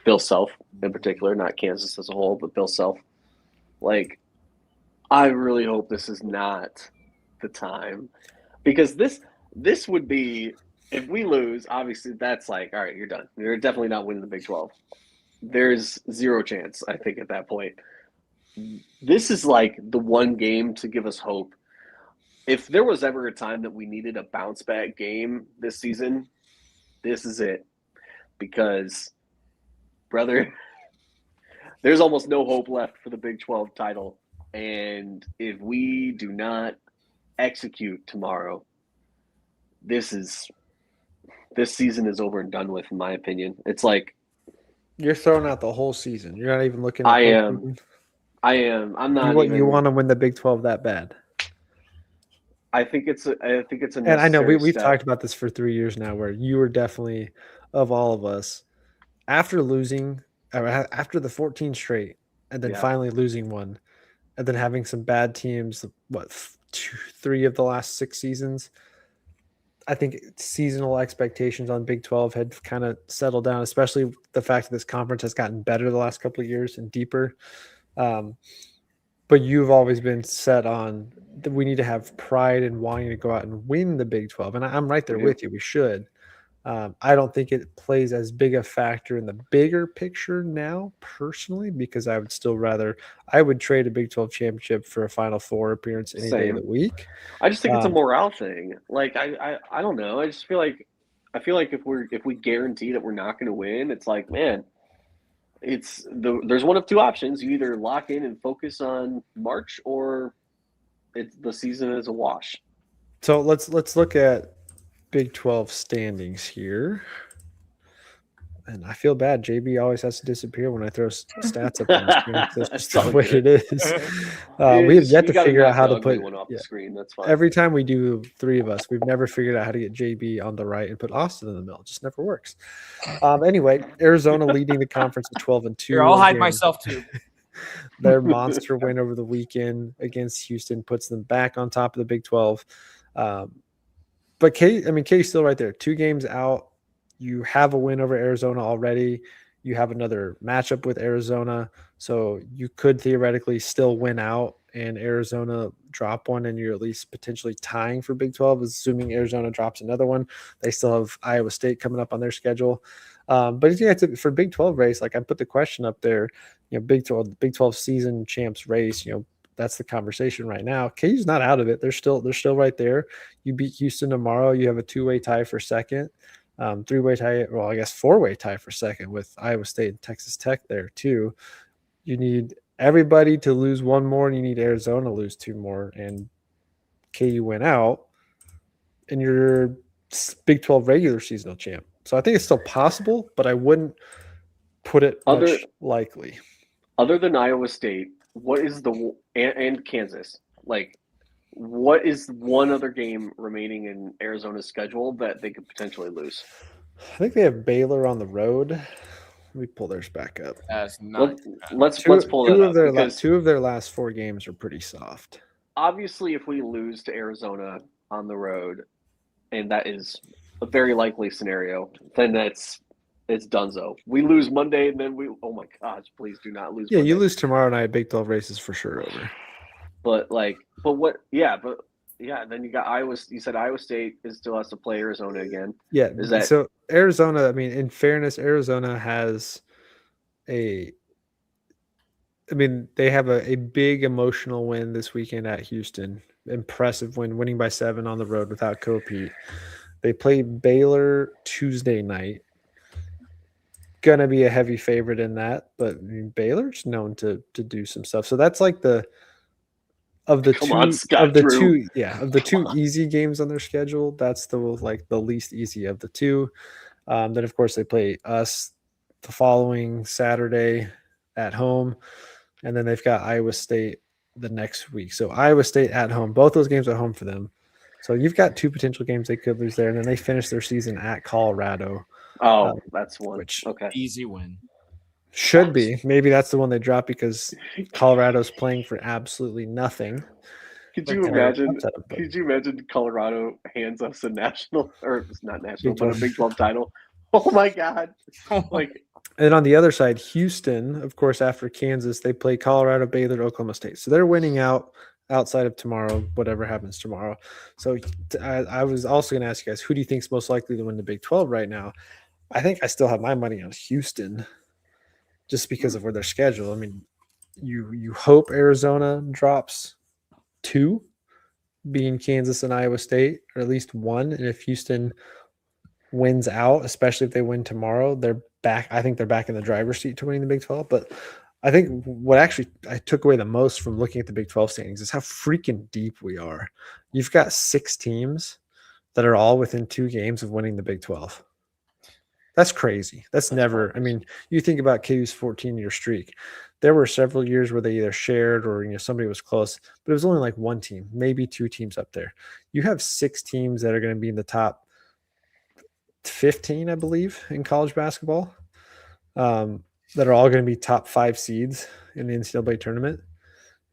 Bill Self in particular, not Kansas as a whole, but Bill Self. Like, I really hope this is not the time, because this would be, if we lose, obviously that's like, all right, you're done. You're definitely not winning the Big 12. There's zero chance, I think, at that point. This is like the one game to give us hope. If there was ever a time that we needed a bounce back game this season, this is it. Because, brother, there's almost no hope left for the Big 12 title. And if we do not execute tomorrow, this season is over and done with, in my opinion. It's like you're throwing out the whole season. You're not even looking at I am. I'm not you want to win the Big 12 that bad. I think it's a and I know we've step. talked about this for 3 years now, where you were definitely, of all of us, after losing after the 14 straight and then finally losing one and then having some bad teams, 3 of the last 6 seasons, I think seasonal expectations on Big 12 had kind of settled down, especially the fact that this conference has gotten better the last couple of years and deeper. But you've always been set on that we need to have pride in wanting to go out and win the Big 12. And I'm right there with you. We should. I don't think it plays as big a factor in the bigger picture now, personally, because I would trade a Big 12 championship for a Final Four appearance any day of the week. I just think it's a morale thing. Like, I don't know. I just feel like if we guarantee that we're not going to win, it's like, man, there's one of two options. You either lock in and focus on March, or the season is a wash. So let's look at Big 12 standings here. And I feel bad. JB always has to disappear when I throw stats up on the screen. That's just the way it is. We have yet to figure out how to put one off the screen. That's fine. Every time we do 3 of us, we've never figured out how to get JB on the right and put Austin in the middle. It just never works. Anyway, Arizona leading the conference at 12-2. Here, I'll hide myself too. Their monster win over the weekend against Houston puts them back on top of the Big 12. But K's still right there. 2 games out. You have a win over Arizona already. You have another matchup with Arizona. So you could theoretically still win out and Arizona drop one, and you're at least potentially tying for Big 12, assuming Arizona drops another one. They still have Iowa State coming up on their schedule. But yeah, for Big 12 race, like I put the question up there, Big 12 season champs race, that's the conversation right now. KU's not out of it. They're still right there. You beat Houston tomorrow. You have a 2-way tie for second. 3-way tie, well, I guess 4-way tie for second with Iowa State and Texas Tech there too. You need everybody to lose 1 more, and you need Arizona to lose 2 more, and KU went out, and you're Big 12 regular seasonal champ. So I think it's still possible, but I wouldn't put it much likely. Other than Iowa State, what is and Kansas, like, what is one other game remaining in Arizona's schedule that they could potentially lose? I think they have Baylor on the road. Let me pull theirs back up. Let's pull that up. 2 of their last 4 games are pretty soft. Obviously, if we lose to Arizona on the road, and that is a very likely scenario, then it's donezo. We lose Monday, and then oh my gosh, please do not lose. Yeah, Monday. you lose tomorrow night. Big 12 races for sure over. But what? Yeah, but yeah. Then you got Iowa. You said Iowa State still has to play Arizona again. Yeah. Is that so? Arizona. I mean, in fairness, Arizona has they have a big emotional win this weekend at Houston. Impressive win, winning by 7 on the road without Pete. They play Baylor Tuesday night. Gonna be a heavy favorite in that, but Baylor's known to do some stuff. So that's like the two easy games on their schedule. That's the least easy of the two. Then of course they play us the following Saturday at home, and then they've got Iowa State the next week. So Iowa State at home, both those games at home for them. So you've got 2 potential games they could lose there, and then they finish their season at Colorado. That's one. Which okay, easy win. Should be. Maybe that's the one they drop because Colorado's playing for absolutely nothing. Could you imagine? Could you imagine Colorado hands us a national, or it's not national, but a Big 12 title? Oh my God! And on the other side, Houston, of course, after Kansas, they play Colorado, Baylor, Oklahoma State. So they're winning outside of tomorrow, whatever happens tomorrow. So I was also going to ask you guys, who do you think is most likely to win the Big 12 right now? I think I still have my money on Houston just because of where they're scheduled. I mean, you hope Arizona drops 2, being Kansas and Iowa State, or at least 1. And if Houston wins out, especially if they win tomorrow, they're back. I think they're back in the driver's seat to winning the Big 12. But I think what actually I took away the most from looking at the Big 12 standings is how freaking deep we are. You've got 6 teams that are all within 2 games of winning the Big 12. That's crazy. That's never. I mean, you think about KU's 14-year streak. There were several years where they either shared or somebody was close, but it was only like 1 team, maybe 2 teams up there. You have 6 teams that are going to be in the top 15, I believe, in college basketball, that are all going to be top 5 seeds in the NCAA tournament.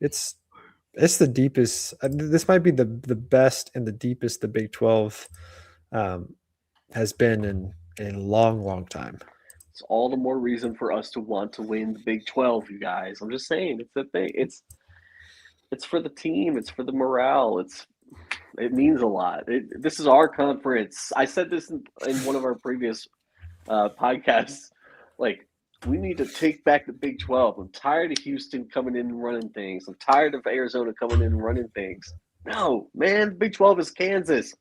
It's the deepest. This might be the best and the deepest the Big 12 has been in a long, long time. It's all the more reason for us to want to win the Big 12, you guys. I'm just saying, it's the thing. It's for the team. It's for the morale. It means a lot. This is our conference. I said this in one of our previous podcasts. We need to take back the Big 12. I'm tired of Houston coming in and running things. I'm tired of Arizona coming in and running things. No, man, the Big 12 is Kansas.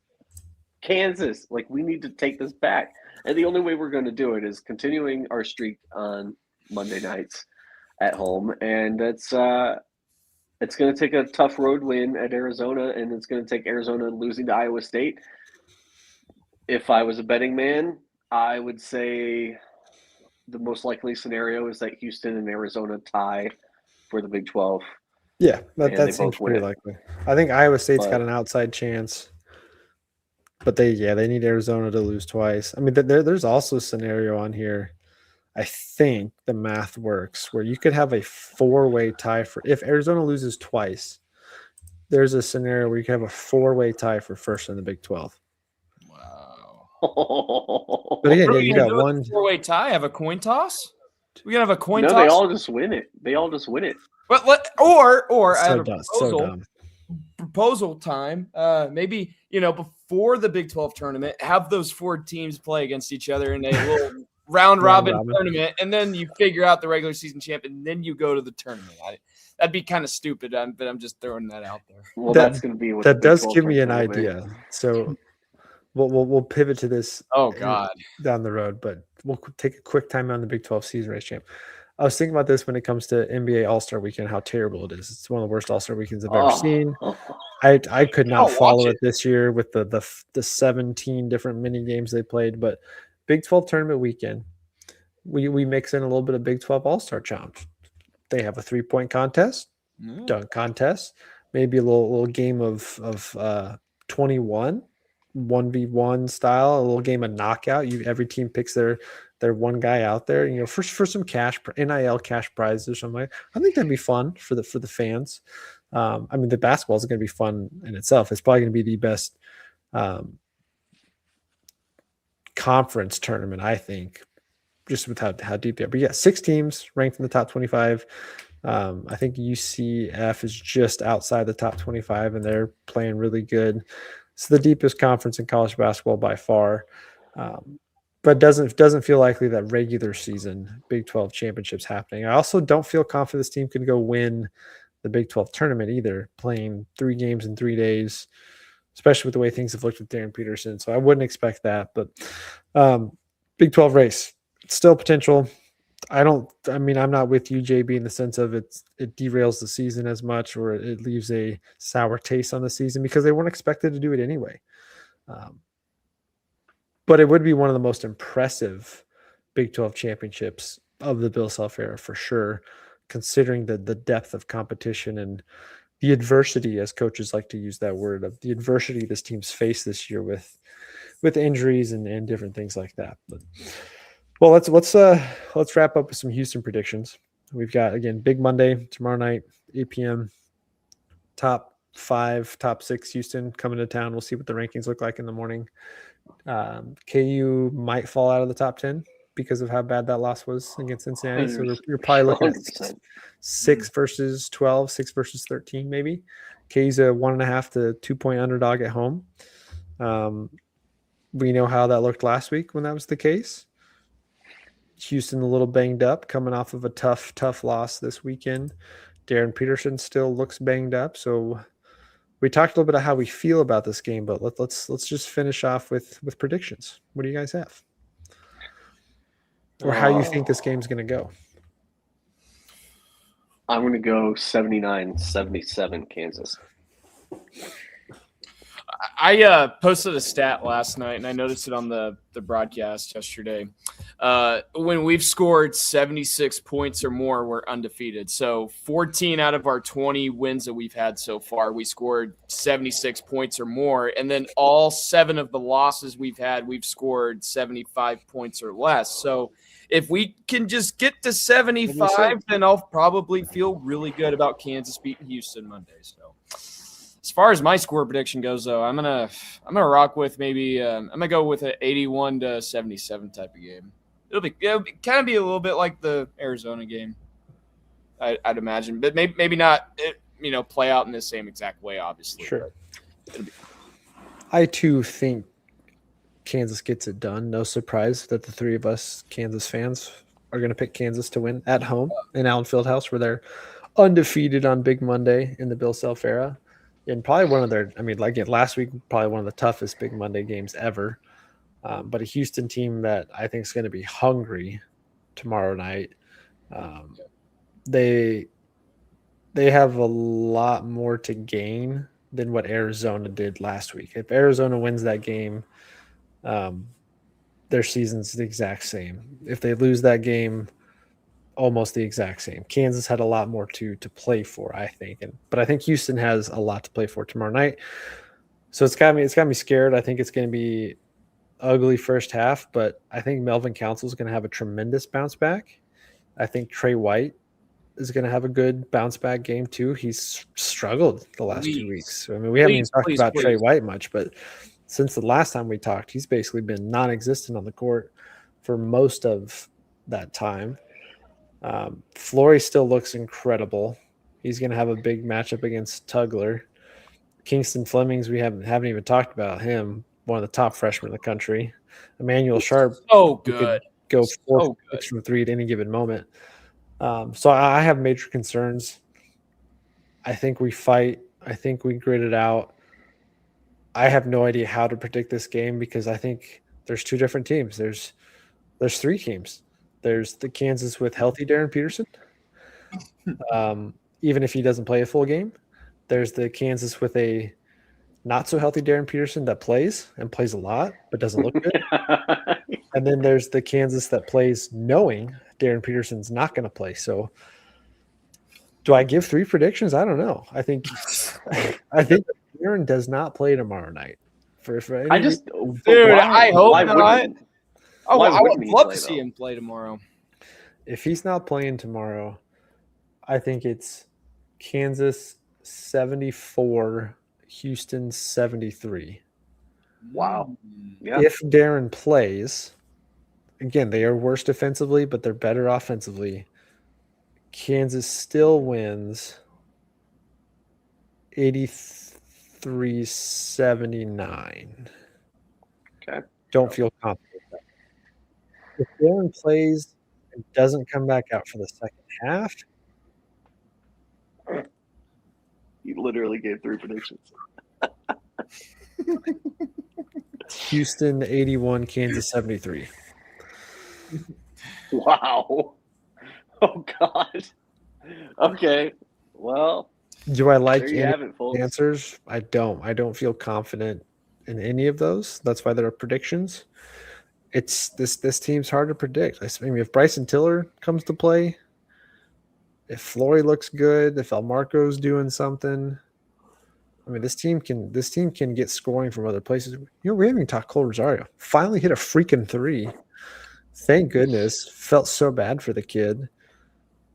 We need to take this back. And the only way we're going to do it is continuing our streak on Monday nights at home. And it's going to take a tough road win at Arizona, and it's going to take Arizona losing to Iowa State. If I was a betting man, I would say the most likely scenario is that Houston and Arizona tie for the Big 12. Yeah, that seems pretty likely. I think Iowa State's got an outside chance. But they need Arizona to lose twice. I mean, there's also a scenario on here. I think the math works where you could have a 4-way tie if Arizona loses twice. There's a scenario where you could have a 4-way tie for first in the Big 12. Wow. But again, you got one 4-way tie. Have a coin toss. We gonna have a coin toss. No, they all just win it. But I have a proposal. So dumb. Proposal time. Maybe before the Big 12 tournament, have those 4 teams play against each other in a little round robin tournament, and then you figure out the regular season champ, and then you go to the tournament. That'd be kind of stupid, but I'm just throwing that out there. Well, that's going to be that does give me an idea. So we'll pivot to this. Oh God, down the road, but we'll take a quick time on the Big 12 season race champ. I was thinking about this when it comes to NBA All-Star Weekend, how terrible it is. It's one of the worst All-Star Weekends I've ever seen. I could not follow it this year with the 17 different mini games they played, but Big 12 tournament weekend, we mix in a little bit of Big 12 All-Star challenge. They have a 3-point contest, dunk contest, maybe a little game of 21, 1v1 style, a little game of knockout. Every team picks their one guy out there, for some cash, NIL cash prizes or something. I think that'd be fun for the fans. I mean, the basketball is going to be fun in itself. It's probably going to be the best conference tournament, I think, just with how deep they are. But yeah, 6 teams ranked in the top 25. I think UCF is just outside the top 25, and they're playing really good. It's the deepest conference in college basketball by far, but doesn't feel likely that regular season Big 12 championships happening. I also don't feel confident this team could go win the Big 12 tournament either, playing 3 games in 3 days, especially with the way things have looked with Darryn Peterson. So I wouldn't expect that. But Big 12 race, still potential. I'm not with you, JB, in the sense of it derails the season as much, or it leaves a sour taste on the season because they weren't expected to do it anyway. But it would be one of the most impressive Big 12 championships of the Bill Self era for sure, considering the depth of competition and the adversity, as coaches like to use that word, of the adversity this team's faced this year with injuries and different things like that. But well, let's wrap up with some Houston predictions. We've got, again, Big Monday tomorrow night, 8 p.m. Top 5, top 6 Houston coming to town. We'll see what the rankings look like in the morning. KU might fall out of the top 10 because of how bad that loss was against Cincinnati. So you're probably looking at 6 versus 12, 6 versus 13 maybe. KU's a 1.5 to 2 point underdog at home. We know how that looked last week when that was the case. Houston a little banged up, coming off of a tough loss this weekend. Darryn Peterson still looks banged up. So we talked a little bit of how we feel about this game, but let's just finish off with predictions. What do you guys have? Or how you think this game's going to go? I'm going to go 79-77 Kansas. I posted a stat last night, and I noticed it on the broadcast yesterday. When we've scored 76 points or more, we're undefeated. So 14 out of our 20 wins that we've had so far, we scored 76 points or more. And then all 7 of the losses we've had, we've scored 75 points or less. So if we can just get to 75, then I'll probably feel really good about Kansas beating Houston Monday. So as far as my score prediction goes, though, I'm gonna rock with maybe I'm gonna go with an 81-77 type of game. It'll kind of be a little bit like the Arizona game, I'd imagine, but maybe not. Play out in the same exact way, obviously. Sure. I too think Kansas gets it done. No surprise that the 3 of us Kansas fans are going to pick Kansas to win at home in Allen Fieldhouse, where they're undefeated on Big Monday in the Bill Self era. And probably one of their, last week, probably one of the toughest Big Monday games ever. But a Houston team that I think is going to be hungry tomorrow night. They have a lot more to gain than what Arizona did last week. If Arizona wins that game, their season's the exact same. If they lose that game, almost the exact same. Kansas had a lot more to play for, I think. But I think Houston has a lot to play for tomorrow night. So it's got me scared. I think it's going to be ugly first half, but I think Melvin Council is going to have a tremendous bounce back. I think Trey White is going to have a good bounce back game too. He's struggled the last 2 weeks. I mean, we haven't even talked about Trey White much, but since the last time we talked, he's basically been non-existent on the court for most of that time. Flory still looks incredible. He's going to have a big matchup against Tugler. Kingston Flemings, we haven't even talked about him. One of the top freshmen in the country. Emmanuel Sharp, good. Go 4 from 3 at any given moment. So I have major concerns. I think we fight. I think we grit it out. I have no idea how to predict this game because I think there's 2 different teams. There's 3 teams. There's the Kansas with healthy Darryn Peterson, even if he doesn't play a full game. There's the Kansas with a not so healthy Darryn Peterson that plays a lot but doesn't look good. And then there's the Kansas that plays knowing Darryn Peterson's not going to play. So do I give 3 predictions? I don't know. I think Darryn does not play tomorrow night. I just I hope not. I would love to see though? him play tomorrow. If he's not playing tomorrow, I think it's Kansas 74, Houston 73. Wow. Yeah. If Darryn plays, again, they are worse defensively, but they're better offensively. Kansas still wins 83-79. Okay. Don't feel confident. If Darryn plays and doesn't come back out for the second half, You literally gave 3 predictions. Houston 81, Kansas 73. Wow. Oh God. Okay. Well, Do I like there you any have it, folks. answers? I don't. I don't feel confident in any of those. That's why there are predictions. It's this team's hard to predict. I mean, if Bryson Tiller comes to play, if Flory looks good, if Elmarco's doing something, I mean, this team can get scoring from other places. We haven't even talked Cole Rosario. Finally hit a freaking 3. Thank goodness. Felt so bad for the kid.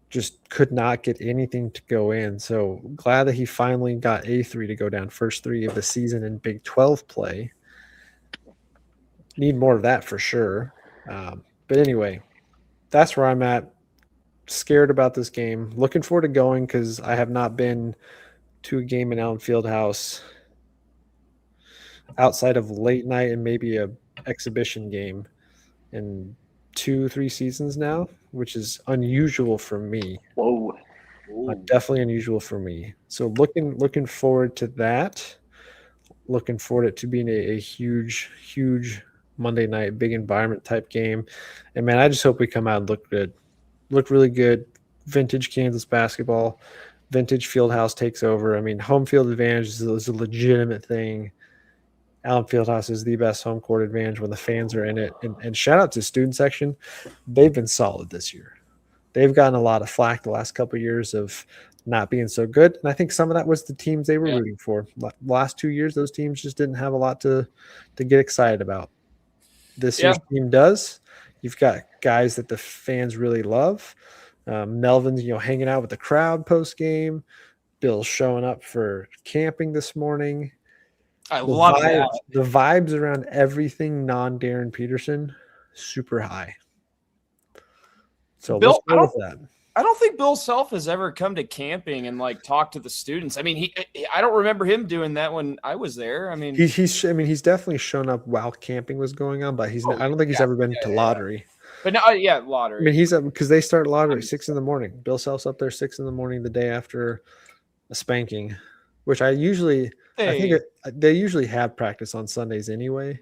Just could not get anything to go in. So glad that he finally got a 3 to go down. First 3 of the season in Big 12 play. Need more of that for sure. But anyway, that's where I'm at. Scared about this game. Looking forward to going because I have not been to a game in Allen Fieldhouse outside of late night and maybe a exhibition game in 2-3 seasons now, which is unusual for me. Whoa. Definitely unusual for me. So looking forward to that. Looking forward to being a huge Monday night, big environment type game. And man, I just hope we come out and look good. Look really good. Vintage Kansas basketball. Vintage Fieldhouse takes over. I mean, home field advantage is a legitimate thing. Allen Fieldhouse is the best home court advantage when the fans are in it. And shout out to student section. They've been solid this year. They've gotten a lot of flack the last couple of years of not being so good. And I think some of that was the teams they were rooting for. The last 2 years, those teams just didn't have a lot to get excited about. This year's team does. You've got guys that the fans really love. Melvin's, hanging out with the crowd post game. Bill's showing up for camping this morning. I love that. The vibes around everything non-Darryn Peterson, super high. So Bill, let's go with that. I don't think Bill Self has ever come to camping and talk to the students. I mean, I don't remember him doing that when I was there. I mean, he's definitely shown up while camping was going on, but I don't think he's ever been to lottery. But no, lottery. I mean, he's up because they start lottery 6 a.m. Bill Self's up there 6 a.m. the day after a spanking, which I think they usually have practice on Sundays anyway.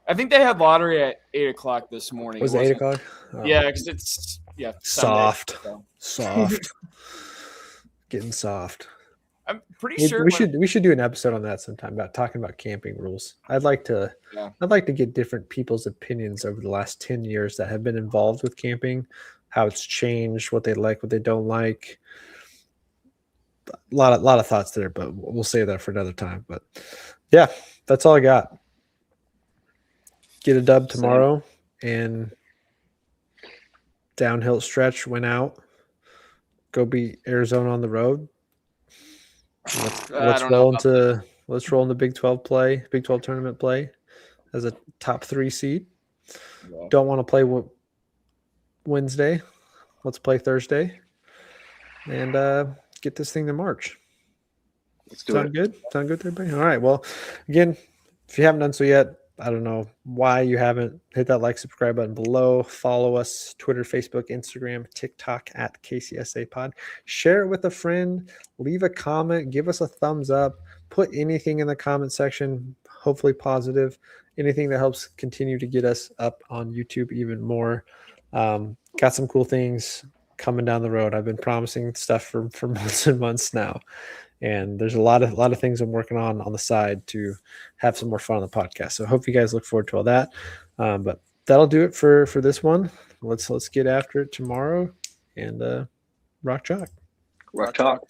I think they had lottery at 8:00 this morning. Was it 8 o'clock? Oh. Yeah, because it's soft, Sunday, soft, getting soft. I'm pretty sure we should do an episode on that sometime about talking about camping rules. I'd like to get different people's opinions over the last 10 years that have been involved with camping, how it's changed, what they like, what they don't like. A lot of thoughts there, but we'll save that for another time. But yeah, that's all I got. Get a dub tomorrow and downhill stretch, win out. Go beat Arizona on the road. Let's roll into Big 12 tournament play as a top 3 seed. Yeah. Don't want to play Wednesday. Let's play Thursday and get this thing to March. Let's do it. Good? Sound good to everybody? All right. Well, again, if you haven't done so yet, I don't know why you haven't. Hit that subscribe button below. Follow us, Twitter, Facebook, Instagram, TikTok at KCSA Pod. Share it with a friend. Leave a comment. Give us a thumbs up. Put anything in the comment section, hopefully positive. Anything that helps continue to get us up on YouTube even more. Got some cool things coming down the road. I've been promising stuff for months and months now. And there's a lot of things I'm working on the side to have some more fun on the podcast. So I hope you guys look forward to all that. But that'll do it for this one. Let's get after it tomorrow and rock chalk. Rock chalk.